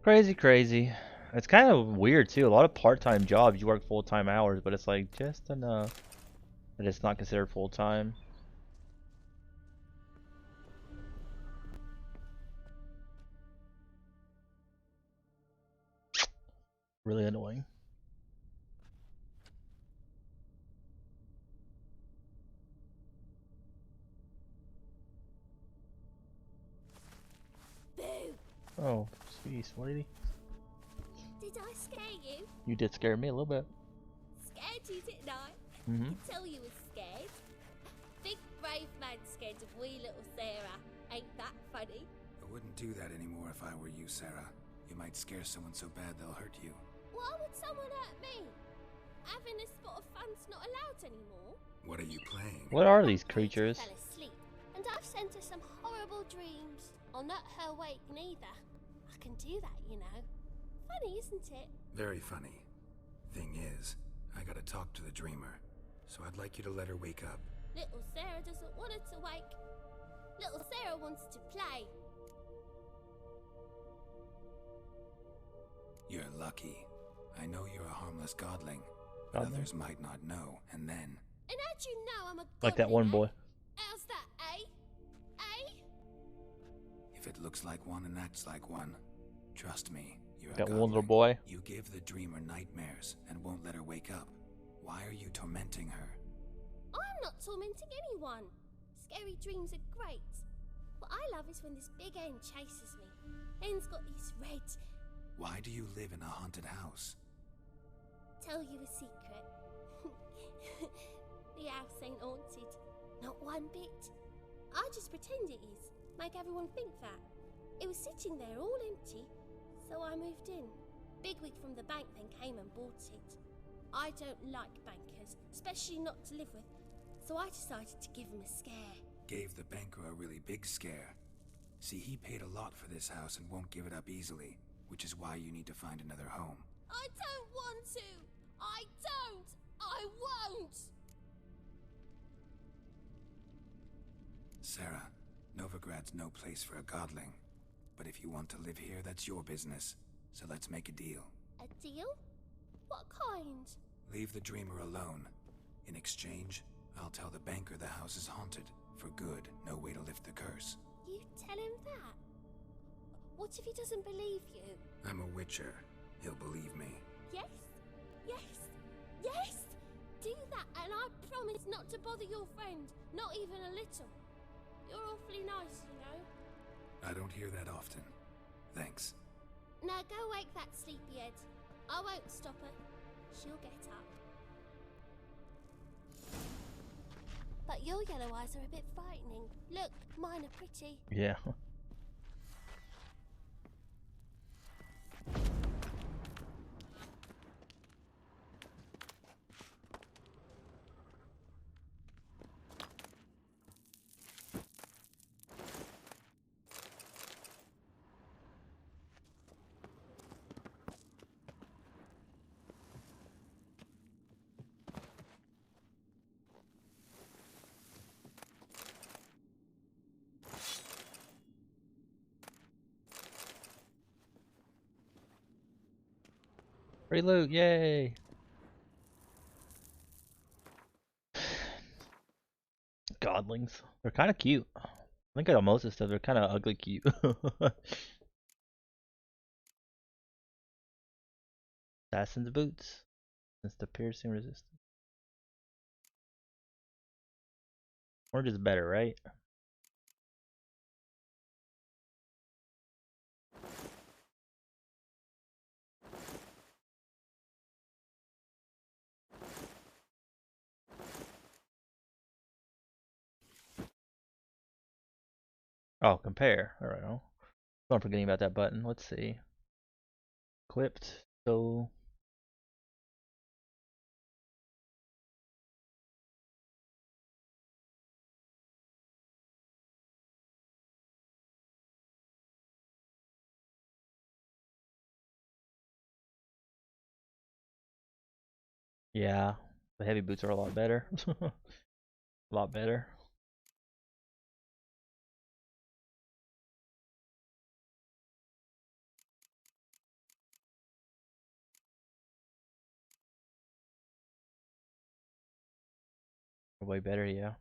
Crazy, crazy. It's kind of weird too. A lot of part-time jobs, you work full-time hours, but it's like just enough that it's not considered full-time. Really annoying. Boo! Oh, sweet, sweetie. Did I scare you? You did scare me a little bit. Scared you, didn't I? Mhm. You tell you was scared. Big brave man scared of wee little Sarah. Ain't that funny? I wouldn't do that anymore if I were you, Sarah. You might scare someone so bad they'll hurt you. Why would someone hurt me? Having a spot of fun's not allowed anymore. What are you playing? What are these creatures? Fell asleep, and I've sent her some horrible dreams. I'll not her wake neither. I can do that, you know. Funny, isn't it? Very funny. Thing is, I gotta talk to the dreamer, so I'd like you to let her wake up. Little Sarah doesn't want her to wake. Little Sarah wants to play. You're lucky. I know you're a harmless godling, but others might not know, and then... And how'd you know I'm a Like that one boy. How's that, eh? Eh? If it looks like one and acts like one, trust me, you're a That one godling. little boy. You give the dreamer nightmares and won't let her wake up. Why are you tormenting her? I'm not tormenting anyone. Scary dreams are great. What I love is when this big hen chases me. Hen's got these red... Why do you live in a haunted house? Tell you a secret. The house ain't haunted. Not one bit. I just pretend it is. Make everyone think that. It was sitting there all empty, so I moved in. Bigwig from the bank then came and bought it. I don't like bankers, especially not to live with, so I decided to give him a scare. Gave the banker a really big scare. See, he paid a lot for this house and won't give it up easily, which is why you need to find another home. I don't want to! I don't! I won't! Sarah, Novigrad's no place for a godling. But if you want to live here, that's your business. So let's make a deal. A deal? What kind? Leave the dreamer alone. In exchange, I'll tell the banker the house is haunted. For good, no way to lift the curse. You tell him that? What if he doesn't believe you? I'm a witcher. He'll believe me. Yes? Yes? Yes! Do that and I promise not to bother your friend. Not even a little. You're awfully nice, you know. I don't hear that often. Thanks. Now go wake that sleepyhead. I won't stop her. She'll get up. But your yellow eyes are a bit frightening. Look, mine are pretty. Yeah. Free loot, yay! Godlings. They're kind of cute. I think out of most of the stuff, they're kind of ugly cute. Assassin's boots. Since the piercing resistance. Orange is better, right? Oh, compare. Alright, I'm forgetting about that button. Let's see. Equipped. So yeah, the heavy boots are a lot better. A lot better. Way better, yeah.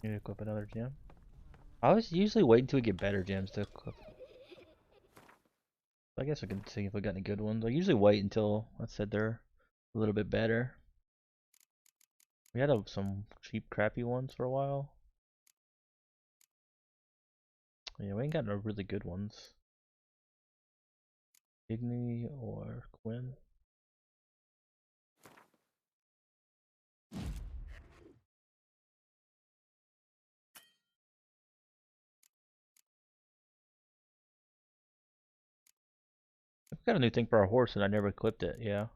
Need to equip another gem. I was usually waiting until we get better gems to equip. I guess I can see if we got any good ones. I usually wait until I said they're a little bit better. We had some cheap, crappy ones for a while. Yeah, we ain't got no really good ones. Igni or Quinn. I've got a new thing for our horse and I never equipped it, yeah.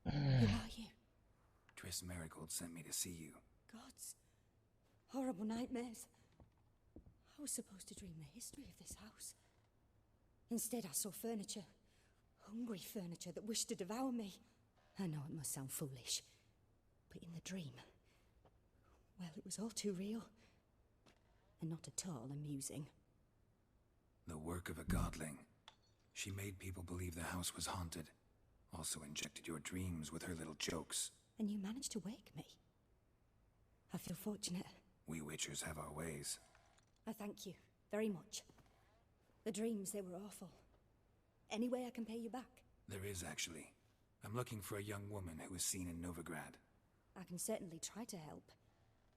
Who are you? Triss Merigold sent me to see you. Gods. Horrible nightmares. I was supposed to dream the history of this house. Instead, I saw furniture. Hungry furniture that wished to devour me. I know it must sound foolish, but in the dream, well, it was all too real. And not at all amusing. The work of a godling. She made people believe the house was haunted. Also injected your dreams with her little jokes. And you managed to wake me. I feel fortunate. We witchers have our ways. I thank you very much. The dreams, they were awful. Any way I can pay you back? There is, actually. I'm looking for a young woman who was seen in Novigrad. I can certainly try to help.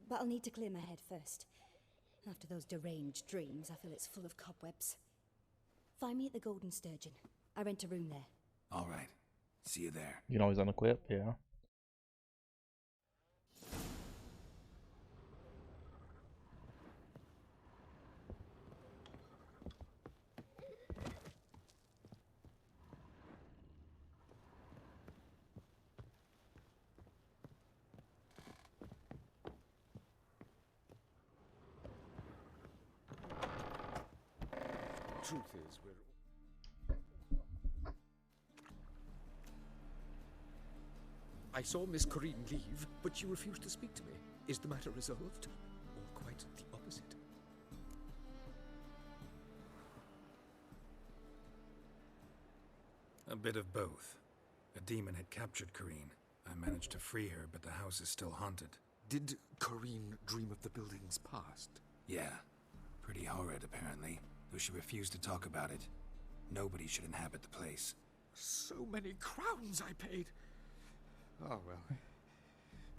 But I'll need to clear my head first. After those deranged dreams, I feel it's full of cobwebs. Find me at the Golden Sturgeon. I rent a room there. All right. See you there. You can always unequip, yeah. Truth is, we're... I saw Miss Corrine leave, but she refused to speak to me. Is the matter resolved? Or quite the opposite? A bit of both. A demon had captured Corrine. I managed to free her, but the house is still haunted. Did Corrine dream of the building's past? Yeah. Pretty horrid, apparently. Though she refused to talk about it. Nobody should inhabit the place. So many crowns I paid! Oh, well.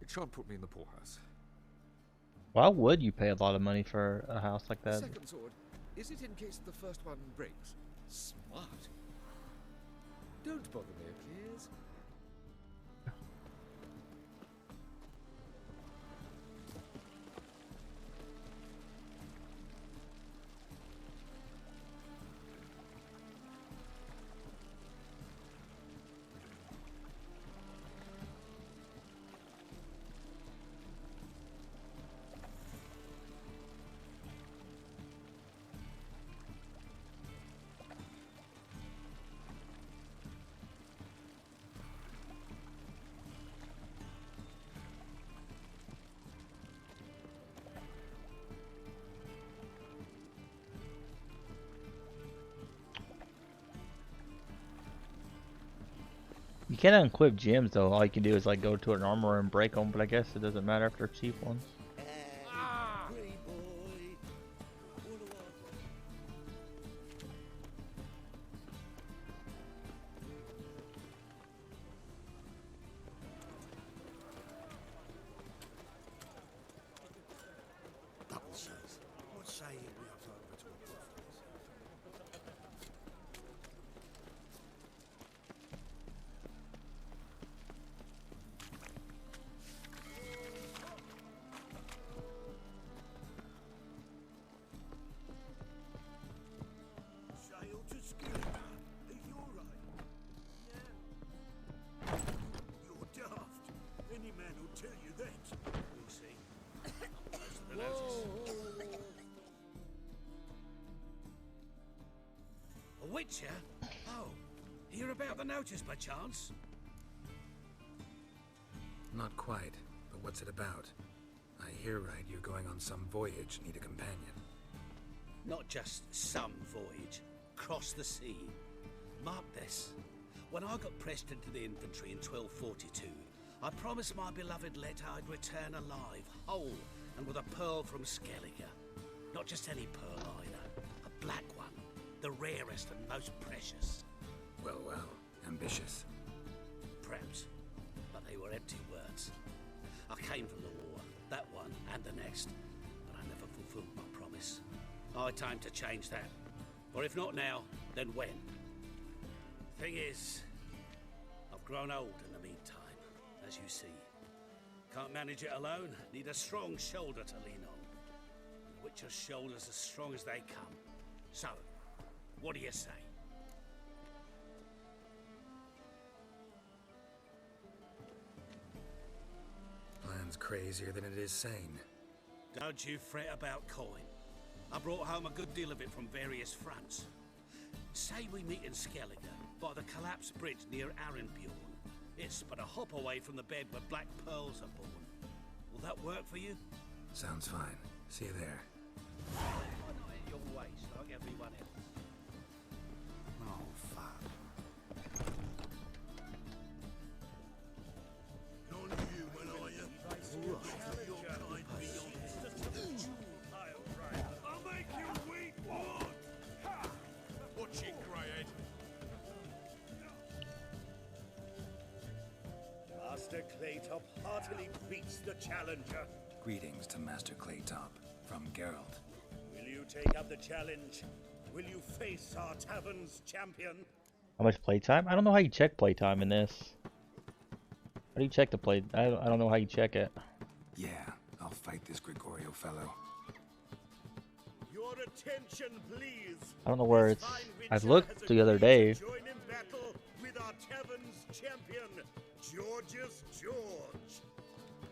It shan't put me in the poorhouse. Why would you pay a lot of money for a house like that? Second sword. Is it in case the first one breaks? Smart. Don't bother me, please. You can't unequip gems though. All you can do is like go to an armor and break them, but I guess it doesn't matter if they're cheap ones. Double says, what say you we have over to a prophet? Witcher? Oh, hear about the notice by chance? Not quite, but what's it about? I hear right, you're going on some voyage, need a companion. Not just some voyage. Cross the sea. Mark this. When I got pressed into the infantry in 1242, I promised my beloved Letta I'd return alive, whole, and with a pearl from Skellige. Not just any pearl either. A black one. The rarest and most precious. Well, ambitious. Perhaps. But they were empty words. I came from the war, that one and the next, but I never fulfilled my promise. High time to change that. Or if not now, then when? Thing is, I've grown old in the meantime, as you see. Can't manage it alone, need a strong shoulder to lean on. And Witcher's shoulders as strong as they come. So, what do you say? Plan's crazier than it is sane. Don't you fret about coin. I brought home a good deal of it from various fronts. Say we meet in Skellige, by the collapsed bridge near Arenbjorn. It's but a hop away from the bed where black pearls are born. Will that work for you? Sounds fine. See you there. Why not at your waist like everyone else? Oh, fuck. None of you when I I'll make you weep, Ward! Watch it, Greyhead. Master Claytop heartily greets the challenger. Greetings to Master Claytop, from Geralt. Will you take up the challenge? Will you face our tavern's champion? How much playtime? I don't know how you check playtime in this. How do you check the play? I don't know how you check it. Yeah, I'll fight this Gregorio fellow. Your attention, please. I don't know where it's. I looked the other day. Join in battle with our tavern's champion, Georgius George.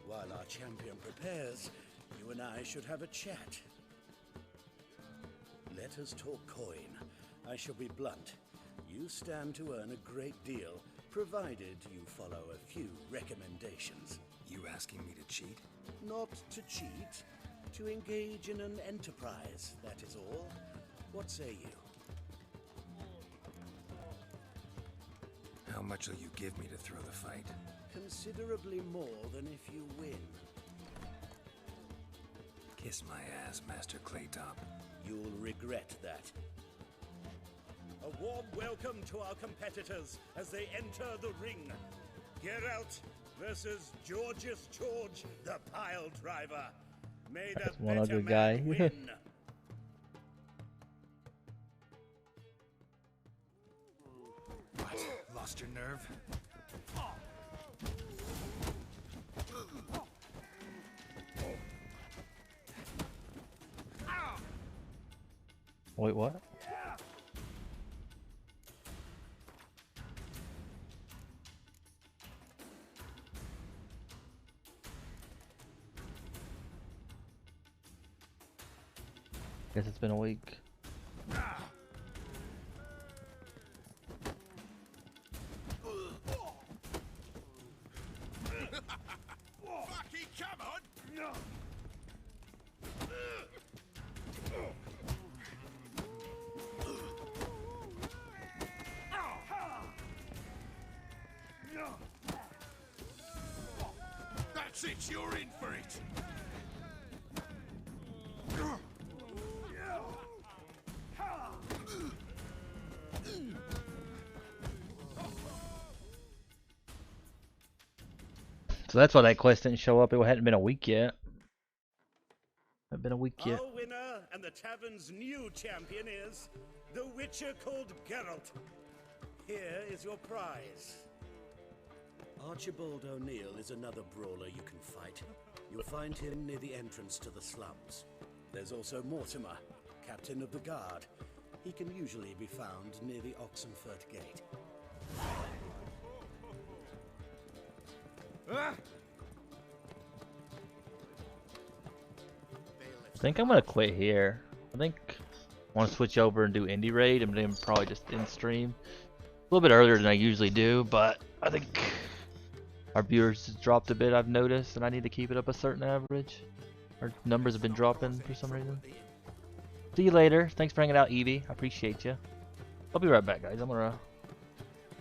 While our champion prepares, you and I should have a chat. Let us talk coin. I shall be blunt. You stand to earn a great deal, provided you follow a few recommendations. You asking me to cheat? Not to cheat, to engage in an enterprise, that is all. What say you? How much will you give me to throw the fight? Considerably more than if you win. Kiss my ass, Master Claytop. You'll regret that. A warm welcome to our competitors as they enter the ring. Geralt versus Georgius George, the pile driver. May the That's one better other man guy. win. What? Lost your nerve? Wait, what? Guess it's been a week. Fucking come on! That's it, you're in for it! So that's why that quest didn't show up. It hadn't been a week yet. Hadn't been a week yet. Our winner and the tavern's new champion is the Witcher called Geralt. Here is your prize. Archibald O'Neill is another brawler you can fight. You'll find him near the entrance to the slums. There's also Mortimer, captain of the guard. He can usually be found near the Oxenfurt Gate. I think I'm gonna quit here. I think want to switch over and do indie raid and then probably just in stream a little bit earlier than I usually do, but I think our viewers dropped a bit, I've noticed, and I need to keep it up a certain average. Our numbers have been dropping for some reason. See you later. Thanks for hanging out, Evie. I appreciate you. I'll be right back, guys. I'm gonna